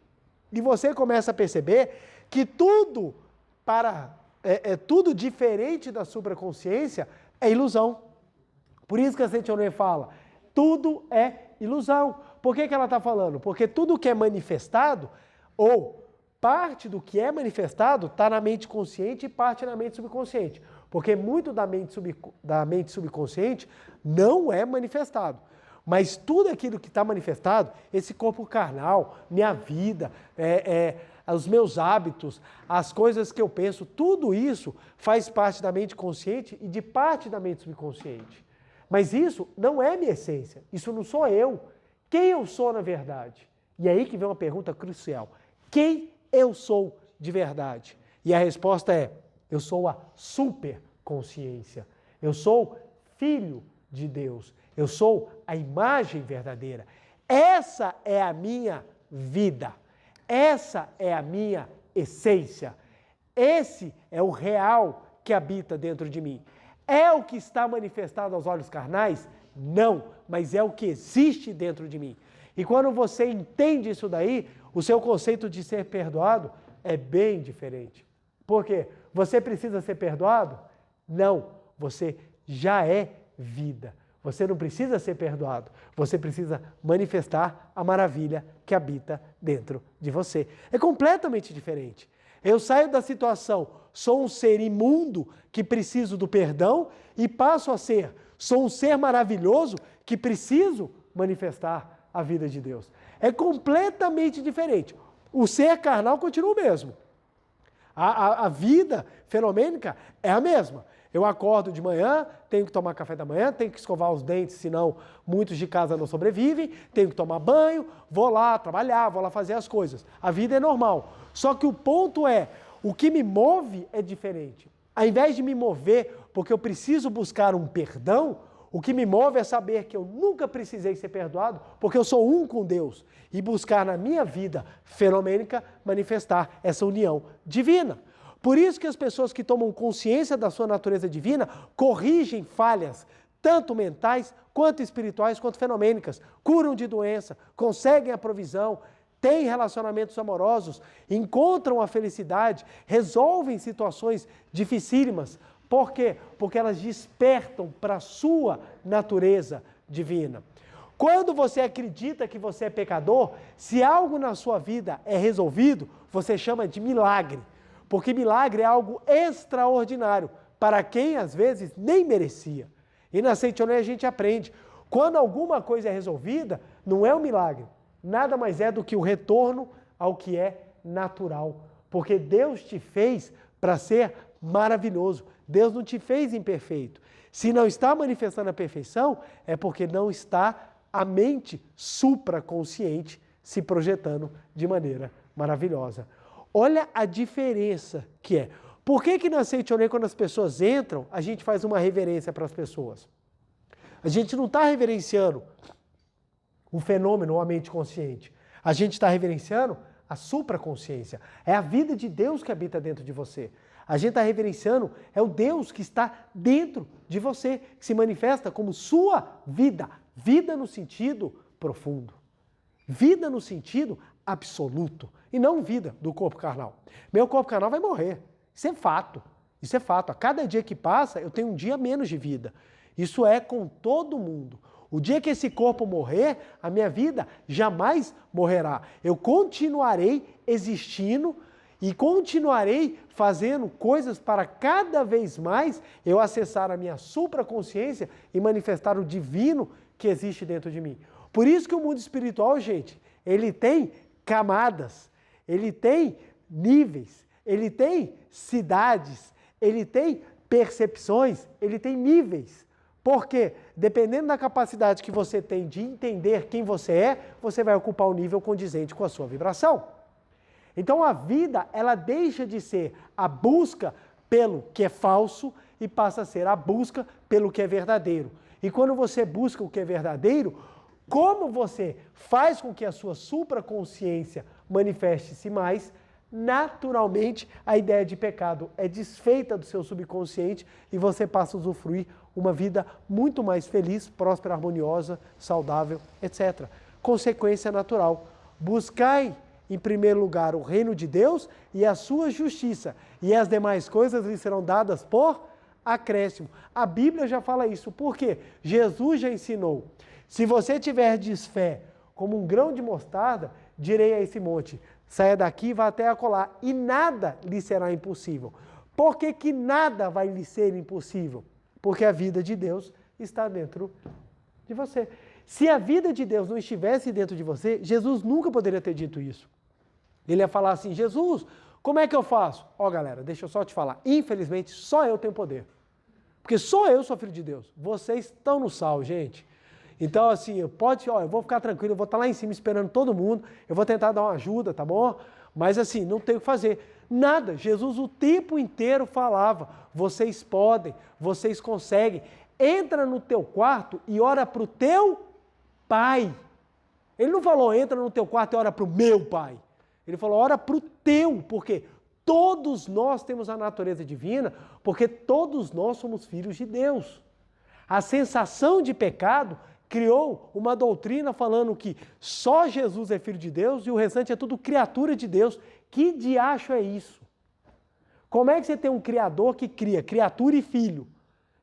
E você começa a perceber que tudo tudo diferente da supraconsciência é ilusão. Por isso que a Saint-Honoré fala, tudo é ilusão. Por que ela está falando? Porque tudo que é manifestado, ou parte do que é manifestado, está na mente consciente e parte na mente subconsciente. Porque muito da mente subconsciente não é manifestado. Mas tudo aquilo que está manifestado, esse corpo carnal, minha vida, os meus hábitos, as coisas que eu penso, tudo isso faz parte da mente consciente e de parte da mente subconsciente. Mas isso não é minha essência, isso não sou eu. Quem eu sou na verdade? E é aí que vem uma pergunta crucial. Quem eu sou de verdade? E a resposta é, eu sou a superconsciência. Eu sou filho de Deus. Eu sou a imagem verdadeira. Essa é a minha vida. Essa é a minha essência. Esse é o real que habita dentro de mim. É o que está manifestado aos olhos carnais? Não, mas é o que existe dentro de mim. E quando você entende isso daí, o seu conceito de ser perdoado é bem diferente. Por quê? Você precisa ser perdoado? Não, você já é vida. Você não precisa ser perdoado, você precisa manifestar a maravilha que habita dentro de você. É completamente diferente. Eu saio da situação, sou um ser imundo que preciso do perdão e passo a ser, sou um ser maravilhoso que preciso manifestar a vida de Deus. É completamente diferente. O ser carnal continua o mesmo. A vida fenomênica é a mesma. Eu acordo de manhã, tenho que tomar café da manhã, tenho que escovar os dentes, senão muitos de casa não sobrevivem, tenho que tomar banho, vou lá trabalhar, vou lá fazer as coisas. A vida é normal. Só que o ponto é, o que me move é diferente. Ao invés de me mover porque eu preciso buscar um perdão, o que me move é saber que eu nunca precisei ser perdoado, porque eu sou um com Deus, e buscar na minha vida fenomênica manifestar essa união divina. Por isso que as pessoas que tomam consciência da sua natureza divina corrigem falhas, tanto mentais, quanto espirituais, quanto fenomênicas, curam de doença, conseguem a provisão, têm relacionamentos amorosos, encontram a felicidade, resolvem situações dificílimas. Por quê? Porque elas despertam para a sua natureza divina. Quando você acredita que você é pecador, se algo na sua vida é resolvido, você chama de milagre. Porque milagre é algo extraordinário, para quem às vezes nem merecia. E na Saint-Honoré a gente aprende, quando alguma coisa é resolvida, não é um milagre, nada mais é do que o retorno ao que é natural. Porque Deus te fez para ser maravilhoso, Deus não te fez imperfeito. Se não está manifestando a perfeição, é porque não está a mente supraconsciente se projetando de maneira maravilhosa. Olha a diferença que é. Por que na Saint-Honoré, quando as pessoas entram, a gente faz uma reverência para as pessoas? A gente não está reverenciando o fenômeno ou a mente consciente. A gente está reverenciando a supraconsciência. É a vida de Deus que habita dentro de você. A gente está reverenciando, é o Deus que está dentro de você, que se manifesta como sua vida. Vida no sentido profundo. Vida no sentido absoluto. E não vida do corpo carnal. Meu corpo carnal vai morrer. Isso é fato. Isso é fato. A cada dia que passa, eu tenho um dia menos de vida. Isso é com todo mundo. O dia que esse corpo morrer, a minha vida jamais morrerá. Eu continuarei existindo e continuarei fazendo coisas para cada vez mais eu acessar a minha supraconsciência e manifestar o divino que existe dentro de mim. Por isso que o mundo espiritual, gente, ele tem camadas, ele tem níveis, ele tem cidades, ele tem percepções, ele tem níveis. Porque, dependendo da capacidade que você tem de entender quem você é, você vai ocupar um nível condizente com a sua vibração. Então a vida, ela deixa de ser a busca pelo que é falso e passa a ser a busca pelo que é verdadeiro. E quando você busca o que é verdadeiro, como você faz com que a sua supraconsciência manifeste-se mais, naturalmente a ideia de pecado é desfeita do seu subconsciente e você passa a usufruir uma vida muito mais feliz, próspera, harmoniosa, saudável, etc. Consequência natural. Buscai em primeiro lugar o reino de Deus e a sua justiça, e as demais coisas lhe serão dadas por acréscimo. A Bíblia já fala isso, porque Jesus já ensinou. Se você tiver desfé como um grão de mostarda, direi a esse monte, saia daqui e vá até acolá, e nada lhe será impossível. Por que nada vai lhe ser impossível? Porque a vida de Deus está dentro de você. Se a vida de Deus não estivesse dentro de você, Jesus nunca poderia ter dito isso. Ele ia falar assim, Jesus, como é que eu faço? Ó galera, deixa eu só te falar, infelizmente só eu tenho poder. Porque só eu sou filho de Deus. Vocês estão no sal, gente. Então assim, eu vou ficar tranquilo, eu vou estar lá em cima esperando todo mundo, eu vou tentar dar uma ajuda, tá bom? Mas assim, não tem o que fazer. Nada, Jesus o tempo inteiro falava, vocês podem, vocês conseguem. Entra no teu quarto e ora para o teu pai. Ele não falou, entra no teu quarto e ora para o meu pai. Ele falou, ora para o teu, porque todos nós temos a natureza divina, porque todos nós somos filhos de Deus. A sensação de pecado criou uma doutrina falando que só Jesus é filho de Deus e o restante é tudo criatura de Deus. Que diacho é isso? Como é que você tem um criador que cria criatura e filho?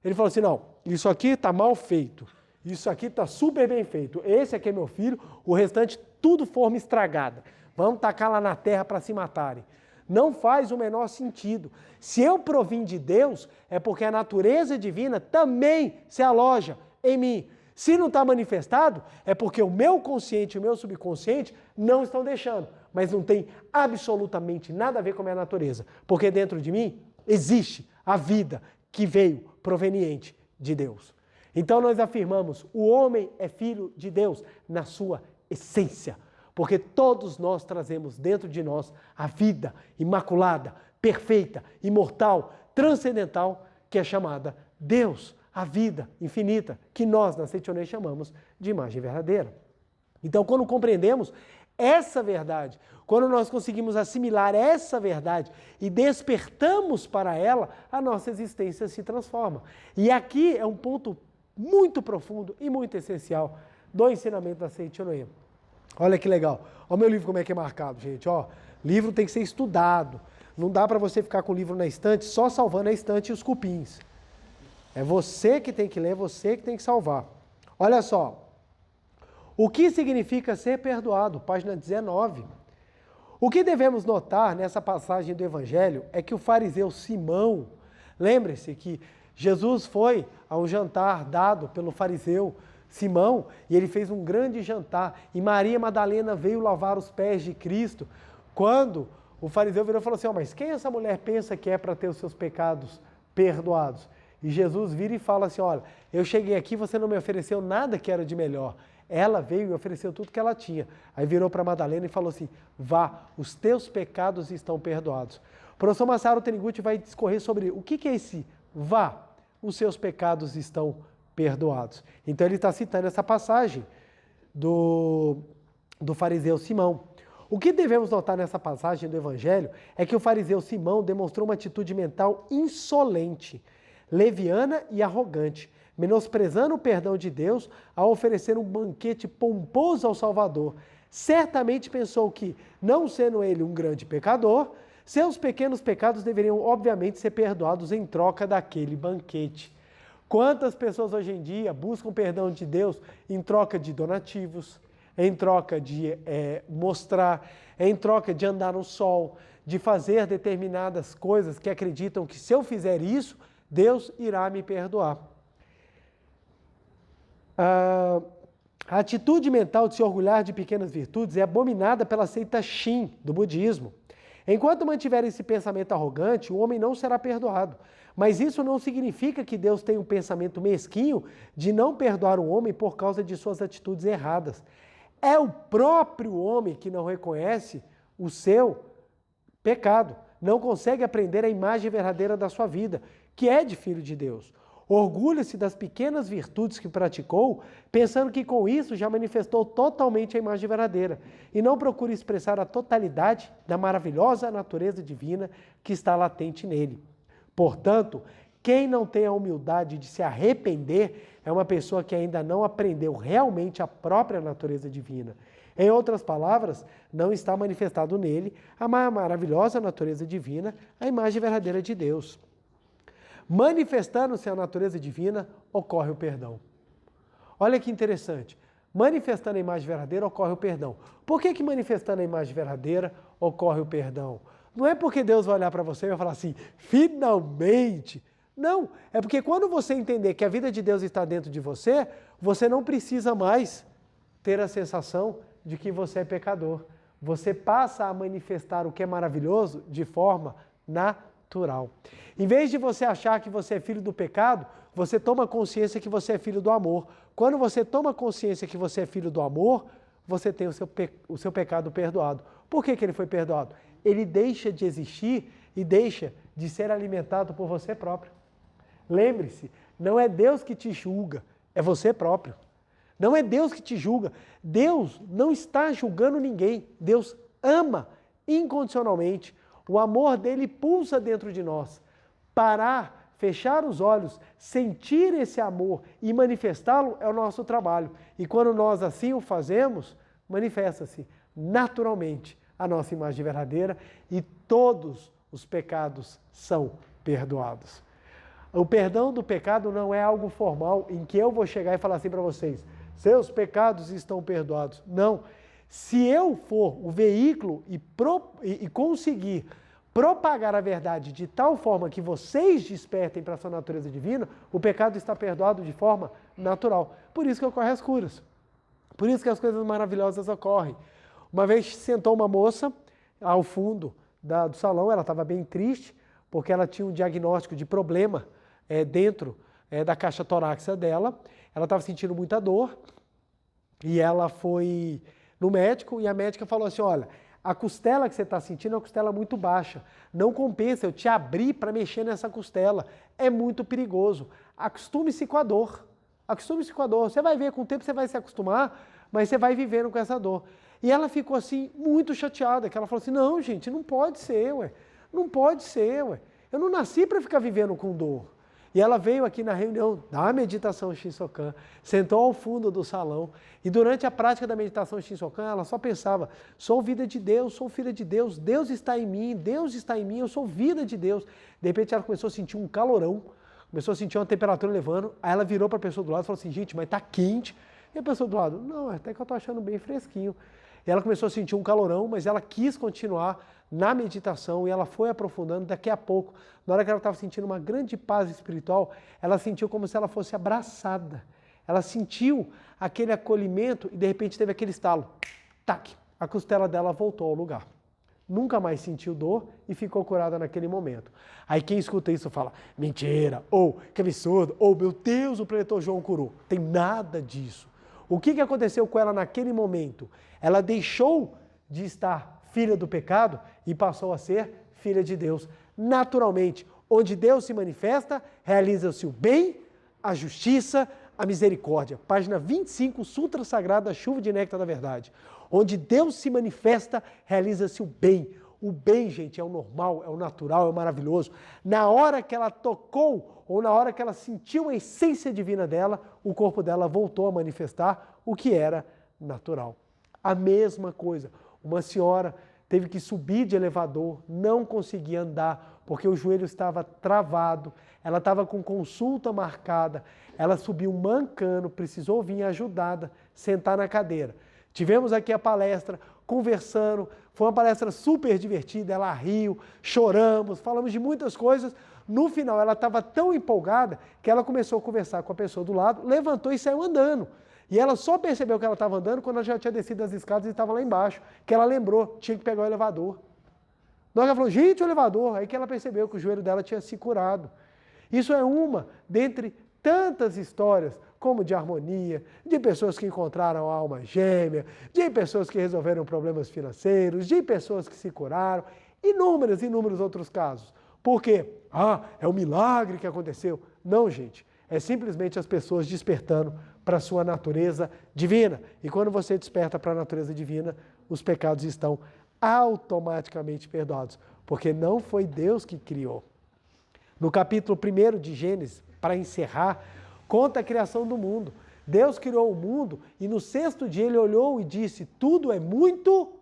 Ele falou assim, não, isso aqui está mal feito, isso aqui está super bem feito, esse aqui é meu filho, o restante tudo forma estragada. Vamos tacar lá na terra para se matarem. Não faz o menor sentido. Se eu provim de Deus, é porque a natureza divina também se aloja em mim. Se não está manifestado, é porque o meu consciente e o meu subconsciente não estão deixando. Mas não tem absolutamente nada a ver com a minha natureza. Porque dentro de mim existe a vida que veio proveniente de Deus. Então nós afirmamos, o homem é filho de Deus na sua essência. Porque todos nós trazemos dentro de nós a vida imaculada, perfeita, imortal, transcendental, que é chamada Deus, a vida infinita, que nós na Seitonê chamamos de imagem verdadeira. Então, quando compreendemos essa verdade, quando nós conseguimos assimilar essa verdade e despertamos para ela, a nossa existência se transforma. E aqui é um ponto muito profundo e muito essencial do ensinamento da Seitonê. Olha que legal. Olha o meu livro como é que é marcado, gente. Ó, livro tem que ser estudado. Não dá para você ficar com o livro na estante só salvando a estante e os cupins. É você que tem que ler, você que tem que salvar. Olha só. O que significa ser perdoado? Página 19. O que devemos notar nessa passagem do Evangelho é que o fariseu Simão, lembre-se que Jesus foi a um jantar dado pelo fariseu Simão, e ele fez um grande jantar, e Maria Madalena veio lavar os pés de Cristo, quando o fariseu virou e falou assim, mas quem essa mulher pensa que é para ter os seus pecados perdoados? E Jesus vira e fala assim, olha, eu cheguei aqui, você não me ofereceu nada que era de melhor, ela veio e ofereceu tudo que ela tinha. Aí virou para Madalena e falou assim, vá, os teus pecados estão perdoados. O professor Massaro Teniguchi vai discorrer sobre o que é esse vá, os seus pecados estão perdoados. Então ele está citando essa passagem do fariseu Simão. O que devemos notar nessa passagem do Evangelho é que o fariseu Simão demonstrou uma atitude mental insolente, leviana e arrogante, menosprezando o perdão de Deus ao oferecer um banquete pomposo ao Salvador. Certamente pensou que, não sendo ele um grande pecador, seus pequenos pecados deveriam obviamente ser perdoados em troca daquele banquete. Quantas pessoas hoje em dia buscam perdão de Deus em troca de donativos, em troca de mostrar, em troca de andar no sol, de fazer determinadas coisas que acreditam que se eu fizer isso, Deus irá me perdoar. A atitude mental de se orgulhar de pequenas virtudes é abominada pela seita Shin do budismo. Enquanto mantiver esse pensamento arrogante, o homem não será perdoado. Mas isso não significa que Deus tem um pensamento mesquinho de não perdoar o homem por causa de suas atitudes erradas. É o próprio homem que não reconhece o seu pecado, não consegue aprender a imagem verdadeira da sua vida, que é de filho de Deus. Orgulha-se das pequenas virtudes que praticou, pensando que com isso já manifestou totalmente a imagem verdadeira, e não procura expressar a totalidade da maravilhosa natureza divina que está latente nele. Portanto, quem não tem a humildade de se arrepender é uma pessoa que ainda não aprendeu realmente a própria natureza divina. Em outras palavras, não está manifestado nele a maravilhosa natureza divina, a imagem verdadeira de Deus. Manifestando-se a natureza divina, ocorre o perdão. Olha que interessante. Manifestando a imagem verdadeira, ocorre o perdão. Por que manifestando a imagem verdadeira, ocorre o perdão? Não é porque Deus vai olhar para você e vai falar assim, finalmente. Não, é porque quando você entender que a vida de Deus está dentro de você, você não precisa mais ter a sensação de que você é pecador. Você passa a manifestar o que é maravilhoso de forma natural. Em vez de você achar que você é filho do pecado, você toma consciência que você é filho do amor. Quando você toma consciência que você é filho do amor, você tem o seu pecado perdoado. Por que ele foi perdoado? Ele deixa de existir e deixa de ser alimentado por você próprio. Lembre-se, não é Deus que te julga, é você próprio. Não é Deus que te julga. Deus não está julgando ninguém. Deus ama incondicionalmente. O amor dele pulsa dentro de nós. Parar, fechar os olhos, sentir esse amor e manifestá-lo é o nosso trabalho. E quando nós assim o fazemos, manifesta-se naturalmente a nossa imagem verdadeira e todos os pecados são perdoados. O perdão do pecado não é algo formal em que eu vou chegar e falar assim para vocês, seus pecados estão perdoados. Não. Se eu for o veículo e conseguir propagar a verdade de tal forma que vocês despertem para a sua natureza divina, o pecado está perdoado de forma natural. Por isso que ocorrem as curas. Por isso que as coisas maravilhosas ocorrem. Uma vez sentou uma moça ao fundo do salão, ela estava bem triste, porque ela tinha um diagnóstico de problema dentro da caixa torácica dela. Ela estava sentindo muita dor e ela foi no médico e a médica falou assim, olha, a costela que você está sentindo é uma costela muito baixa. Não compensa eu te abrir para mexer nessa costela. É muito perigoso. Acostume-se com a dor. Acostume-se com a dor. Você vai ver, com o tempo você vai se acostumar, mas você vai vivendo com essa dor. E ela ficou assim, muito chateada, que ela falou assim, não, gente, não pode ser, ué. Não pode ser, ué. Eu não nasci para ficar vivendo com dor. E ela veio aqui na reunião da meditação Shinsokan, sentou ao fundo do salão e durante a prática da meditação Shinsokan, ela só pensava, sou vida de Deus, sou filha de Deus, Deus está em mim, eu sou vida de Deus. De repente ela começou a sentir um calorão, começou a sentir uma temperatura elevando, aí ela virou para a pessoa do lado e falou assim, gente, mas está quente. E a pessoa do lado, não, até que eu estou achando bem fresquinho. E ela começou a sentir um calorão, mas ela quis continuar na meditação e ela foi aprofundando. Daqui a pouco, na hora que ela estava sentindo uma grande paz espiritual, ela sentiu como se ela fosse abraçada. Ela sentiu aquele acolhimento e de repente teve aquele estalo. Tac! A costela dela voltou ao lugar. Nunca mais sentiu dor e ficou curada naquele momento. Aí quem escuta isso fala, mentira, ou que absurdo, ou meu Deus, o preletor João curou. Tem nada disso. O que aconteceu com ela naquele momento? Ela deixou de estar filha do pecado e passou a ser filha de Deus. Naturalmente, onde Deus se manifesta, realiza-se o bem, a justiça, a misericórdia. Página 25, Sutra Sagrada, Chuva de Néctar da Verdade. Onde Deus se manifesta, realiza-se o bem. O bem, gente, é o normal, é o natural, é o maravilhoso. Na hora que ela tocou, ou na hora que ela sentiu a essência divina dela, o corpo dela voltou a manifestar o que era natural. A mesma coisa. Uma senhora teve que subir de elevador, não conseguia andar, porque o joelho estava travado, ela estava com consulta marcada, ela subiu mancando, precisou vir ajudada, sentar na cadeira. Tivemos aqui a palestra, conversando, foi uma palestra super divertida, ela riu, choramos, falamos de muitas coisas. No final, ela estava tão empolgada que ela começou a conversar com a pessoa do lado, levantou e saiu andando. E ela só percebeu que ela estava andando quando ela já tinha descido as escadas e estava lá embaixo, que ela lembrou, tinha que pegar o elevador. Na hora que ela falou, gente, o elevador, aí que ela percebeu que o joelho dela tinha se curado. Isso é uma dentre tantas histórias, como de harmonia, de pessoas que encontraram a alma gêmea, de pessoas que resolveram problemas financeiros, de pessoas que se curaram, inúmeros outros casos. Por quê? É um milagre que aconteceu. Não, gente. É simplesmente as pessoas despertando para a sua natureza divina. E quando você desperta para a natureza divina, os pecados estão automaticamente perdoados. Porque não foi Deus que criou. No capítulo 1 de Gênesis, para encerrar, conta a criação do mundo. Deus criou o mundo e no sexto dia ele olhou e disse, tudo é muito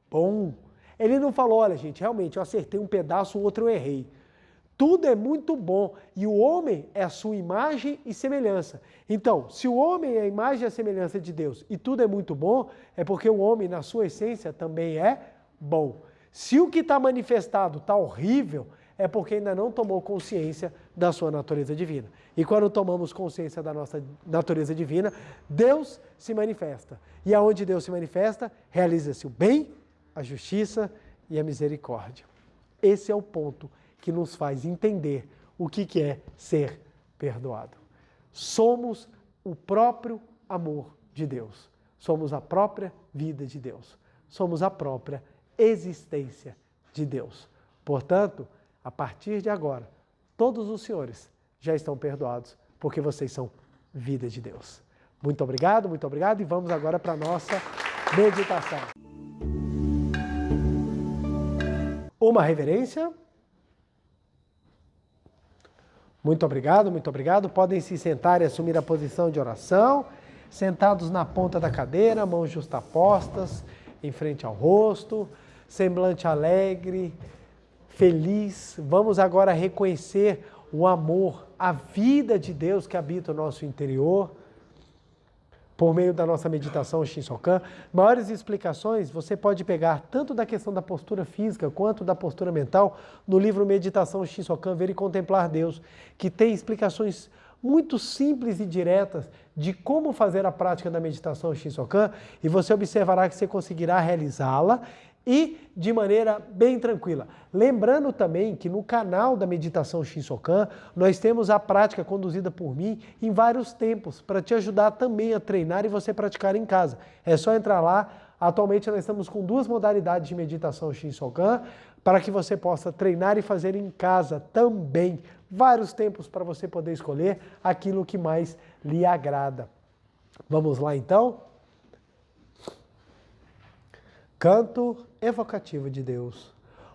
bom. Ele não falou, olha gente, realmente eu acertei um pedaço, o outro eu errei. Tudo é muito bom e o homem é a sua imagem e semelhança. Então, se o homem é a imagem e a semelhança de Deus e tudo é muito bom, é porque o homem na sua essência também é bom. Se o que está manifestado está horrível, é porque ainda não tomou consciência da sua natureza divina. E quando tomamos consciência da nossa natureza divina, Deus se manifesta. E aonde Deus se manifesta, realiza-se o bem, a justiça e a misericórdia. Esse é o ponto que nos faz entender o que é ser perdoado. Somos o próprio amor de Deus. Somos a própria vida de Deus. Somos a própria existência de Deus. Portanto, a partir de agora, todos os senhores já estão perdoados, porque vocês são vida de Deus. Muito obrigado e vamos agora para a nossa meditação. Uma reverência. Muito obrigado. Podem se sentar e assumir a posição de oração, sentados na ponta da cadeira, mãos justapostas, em frente ao rosto, semblante alegre, feliz. Vamos agora reconhecer o amor, a vida de Deus que habita o nosso interior, por meio da nossa meditação Shinsokan. Maiores explicações você pode pegar tanto da questão da postura física quanto da postura mental no livro Meditação Shinsokan, Ver e Contemplar Deus, que tem explicações muito simples e diretas de como fazer a prática da meditação Shinsokan, e você observará que você conseguirá realizá-la e de maneira bem tranquila. Lembrando também que no canal da Meditação Shinsokan, nós temos a prática conduzida por mim em vários tempos, para te ajudar também a treinar e você praticar em casa. É só entrar lá. Atualmente nós estamos com 2 modalidades de Meditação Shinsokan, para que você possa treinar e fazer em casa também. Vários tempos para você poder escolher aquilo que mais lhe agrada. Vamos lá então? Canto evocativo de Deus.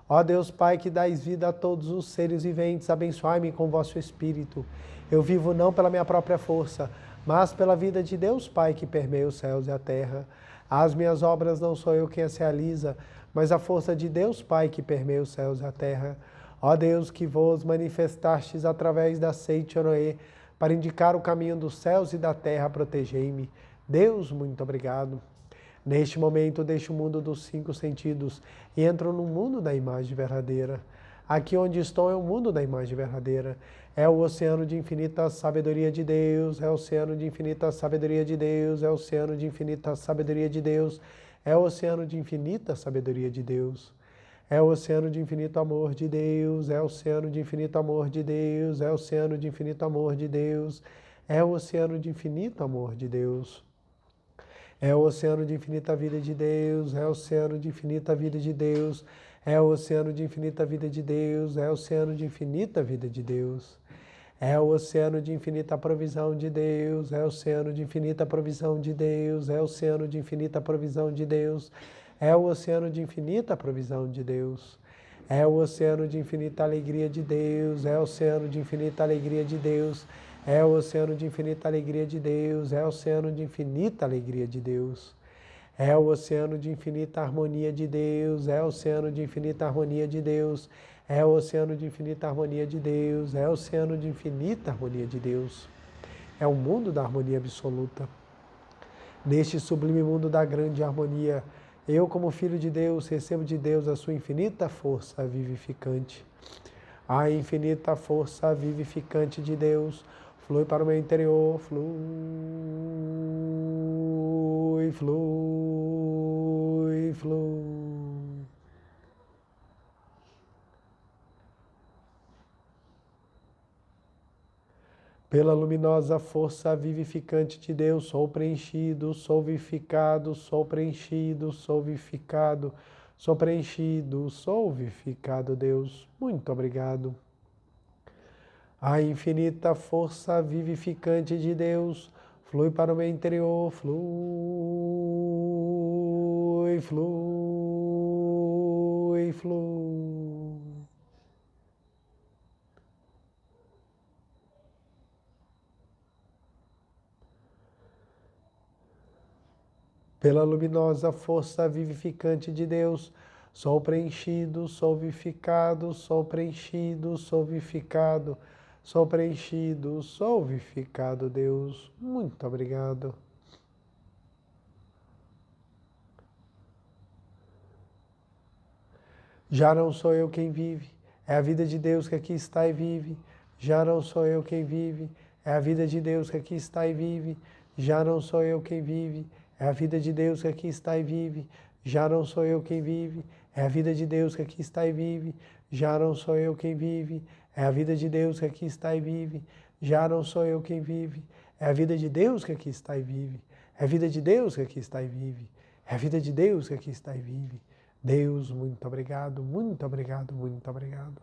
Ó Deus Pai, que dais vida a todos os seres viventes, abençoai-me com vosso Espírito. Eu vivo não pela minha própria força, mas pela vida de Deus Pai, que permeia os céus e a terra. As minhas obras não sou eu quem as realiza, mas a força de Deus Pai, que permeia os céus e a terra. Ó Deus, que vos manifestastes através da Seite Oroê, para indicar o caminho dos céus e da terra, protegei-me. Deus, muito obrigado. Neste momento, deixo o mundo dos 5 sentidos e entro no mundo da imagem verdadeira. Aqui onde estou é o mundo da imagem verdadeira. É o oceano de infinita sabedoria de Deus, é o oceano de infinita sabedoria de Deus, é o oceano de infinita sabedoria de Deus, é o oceano de infinita sabedoria de Deus. É o oceano de infinito amor de Deus, é o oceano de infinito amor de Deus, é o oceano de infinito amor de Deus, é o oceano de infinito amor de Deus. É o oceano de infinita vida de Deus, é o oceano de infinita vida de Deus, é o oceano de infinita vida de Deus, é o oceano de infinita vida de Deus. É o oceano de infinita provisão de Deus, é o oceano de infinita provisão de Deus, é o oceano de infinita provisão de Deus, é o oceano de infinita provisão de Deus. É o oceano de infinita alegria de Deus, é o oceano de infinita alegria de Deus, é o oceano de infinita alegria de Deus, é o oceano de infinita alegria de Deus. É o oceano de infinita harmonia de Deus, é o oceano de infinita harmonia de Deus, é o oceano de infinita harmonia de Deus, é o oceano de infinita harmonia de Deus. É o mundo da harmonia absoluta. Neste sublime mundo da grande harmonia, eu, como filho de Deus, recebo de Deus a sua infinita força vivificante. A infinita força vivificante de Deus flui para o meu interior, flui, flui, flui. Pela luminosa força vivificante de Deus, sou preenchido, sou vivificado, sou preenchido, sou vivificado, sou preenchido, sou vivificado, Deus. Muito obrigado. A infinita força vivificante de Deus flui para o meu interior, flui, flui, flui. Pela luminosa força vivificante de Deus, sou preenchido, sou vivificado, sou preenchido, sou vivificado, sou preenchido, sou vivificado, Deus. Muito obrigado. Já não sou eu quem vive, é a vida de Deus que aqui está e vive. Já não sou eu quem vive, é a vida de Deus que aqui está e vive. Já não sou eu quem vive, é a vida de Deus que aqui está e vive. Já não sou eu quem vive, é a vida de Deus que aqui está e vive. Já não sou eu quem vive, é a vida de Deus que aqui está e vive. Já não sou eu quem vive, é a vida de Deus que aqui está e vive. É a vida de Deus que aqui está e vive. É a vida de Deus que aqui está e vive. Deus, muito obrigado, muito obrigado, muito obrigado.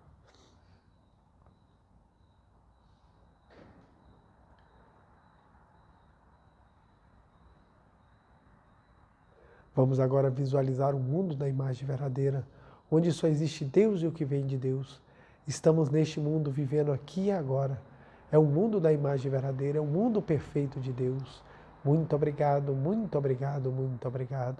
Vamos agora visualizar o mundo da imagem verdadeira, onde só existe Deus e o que vem de Deus. Estamos neste mundo vivendo aqui e agora. É o mundo da imagem verdadeira, é o mundo perfeito de Deus. Muito obrigado, muito obrigado, muito obrigado.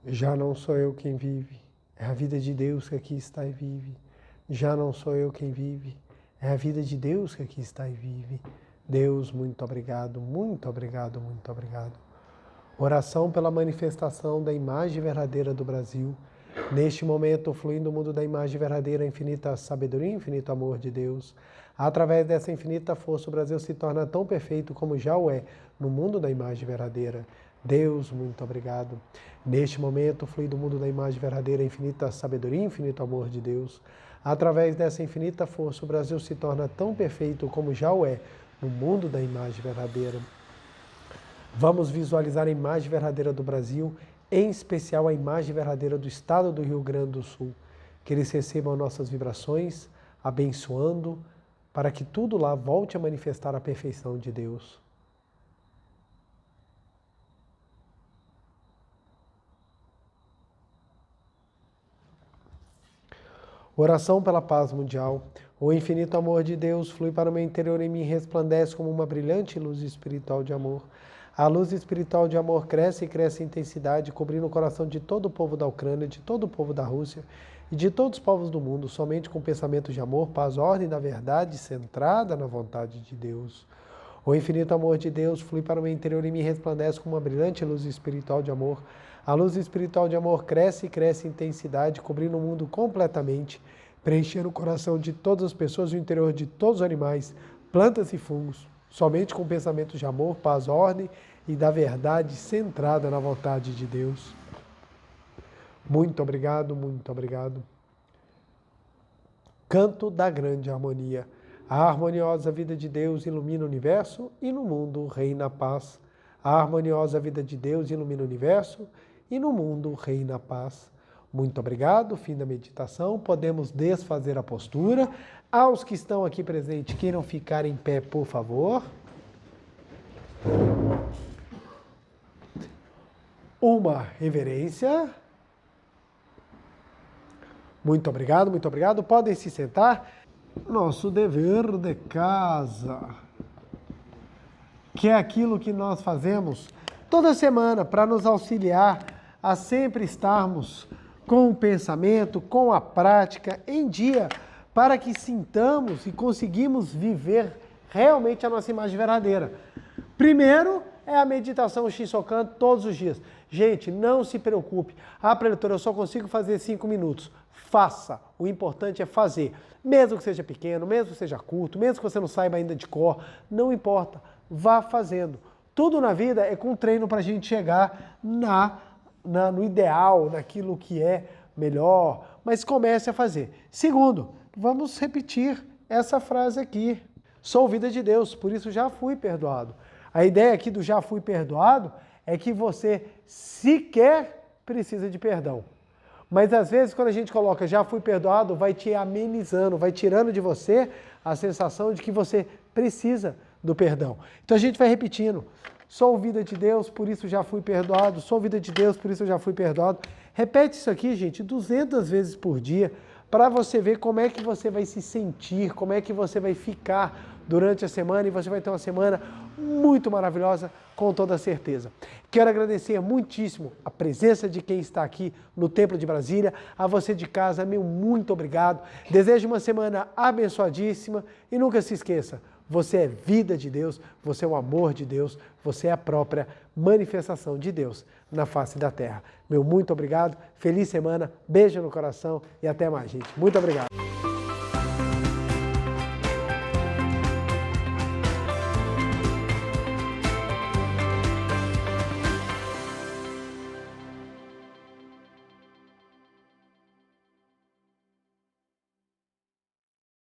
Já não sou eu quem vive, é a vida de Deus que aqui está e vive. Já não sou eu quem vive, é a vida de Deus que aqui está e vive. Deus, muito obrigado, muito obrigado, muito obrigado. Oração pela manifestação da imagem verdadeira do Brasil. Neste momento, fluindo o mundo da imagem verdadeira, a infinita sabedoria e infinito amor de Deus. Através dessa infinita força, o Brasil se torna tão perfeito como já o é no mundo da imagem verdadeira. Deus, muito obrigado. Neste momento, fluindo o mundo da imagem verdadeira, a infinita sabedoria e infinito amor de Deus. Através dessa infinita força, o Brasil se torna tão perfeito como já o é no mundo da imagem verdadeira. Vamos visualizar a imagem verdadeira do Brasil, em especial a imagem verdadeira do estado do Rio Grande do Sul. Que eles recebam nossas vibrações, abençoando, para que tudo lá volte a manifestar a perfeição de Deus. Oração pela paz mundial. O infinito amor de Deus flui para o meu interior e me resplandece como uma brilhante luz espiritual de amor. A luz espiritual de amor cresce e cresce em intensidade, cobrindo o coração de todo o povo da Ucrânia, de todo o povo da Rússia e de todos os povos do mundo, somente com pensamentos de amor, paz, ordem da verdade, centrada na vontade de Deus. O infinito amor de Deus flui para o meu interior e me resplandece com uma brilhante luz espiritual de amor. A luz espiritual de amor cresce e cresce em intensidade, cobrindo o mundo completamente, preenchendo o coração de todas as pessoas e o interior de todos os animais, plantas e fungos, somente com pensamentos de amor, paz, ordem e da verdade centrada na vontade de Deus. Muito obrigado, muito obrigado. Canto da grande harmonia. A harmoniosa vida de Deus ilumina o universo e no mundo reina a paz. A harmoniosa vida de Deus ilumina o universo e no mundo reina a paz. Muito obrigado, fim da meditação. Podemos desfazer a postura. Aos que estão aqui presentes, queiram ficar em pé, por favor. Uma reverência. Muito obrigado, muito obrigado. Podem se sentar. Nosso dever de casa, que é aquilo que nós fazemos toda semana para nos auxiliar a sempre estarmos com o pensamento, com a prática em dia, para que sintamos e conseguimos viver realmente a nossa imagem verdadeira. Primeiro é a meditação Shinsokan todos os dias. Gente, não se preocupe. Ah, preletor, eu só consigo fazer 5 minutos. Faça. O importante é fazer. Mesmo que seja pequeno, mesmo que seja curto, mesmo que você não saiba ainda de cor, não importa. Vá fazendo. Tudo na vida é com treino para a gente chegar no ideal, naquilo que é melhor. Mas comece a fazer. Segundo, vamos repetir essa frase aqui. Sou vida de Deus, por isso já fui perdoado. A ideia aqui do já fui perdoado é que você sequer precisa de perdão. Mas às vezes quando a gente coloca já fui perdoado, vai te amenizando, vai tirando de você a sensação de que você precisa do perdão. Então a gente vai repetindo. Sou vida de Deus, por isso já fui perdoado. Sou vida de Deus, por isso já fui perdoado. Repete isso aqui, gente, 200 vezes por dia, para você ver como é que você vai se sentir, como é que você vai ficar durante a semana, e você vai ter uma semana muito maravilhosa, com toda certeza. Quero agradecer muitíssimo a presença de quem está aqui no Templo de Brasília, a você de casa, meu muito obrigado. Desejo uma semana abençoadíssima e nunca se esqueça, você é vida de Deus, você é o amor de Deus, você é a própria manifestação de Deus na face da terra. Meu muito obrigado, feliz semana, beijo no coração e até mais, gente. Muito obrigado.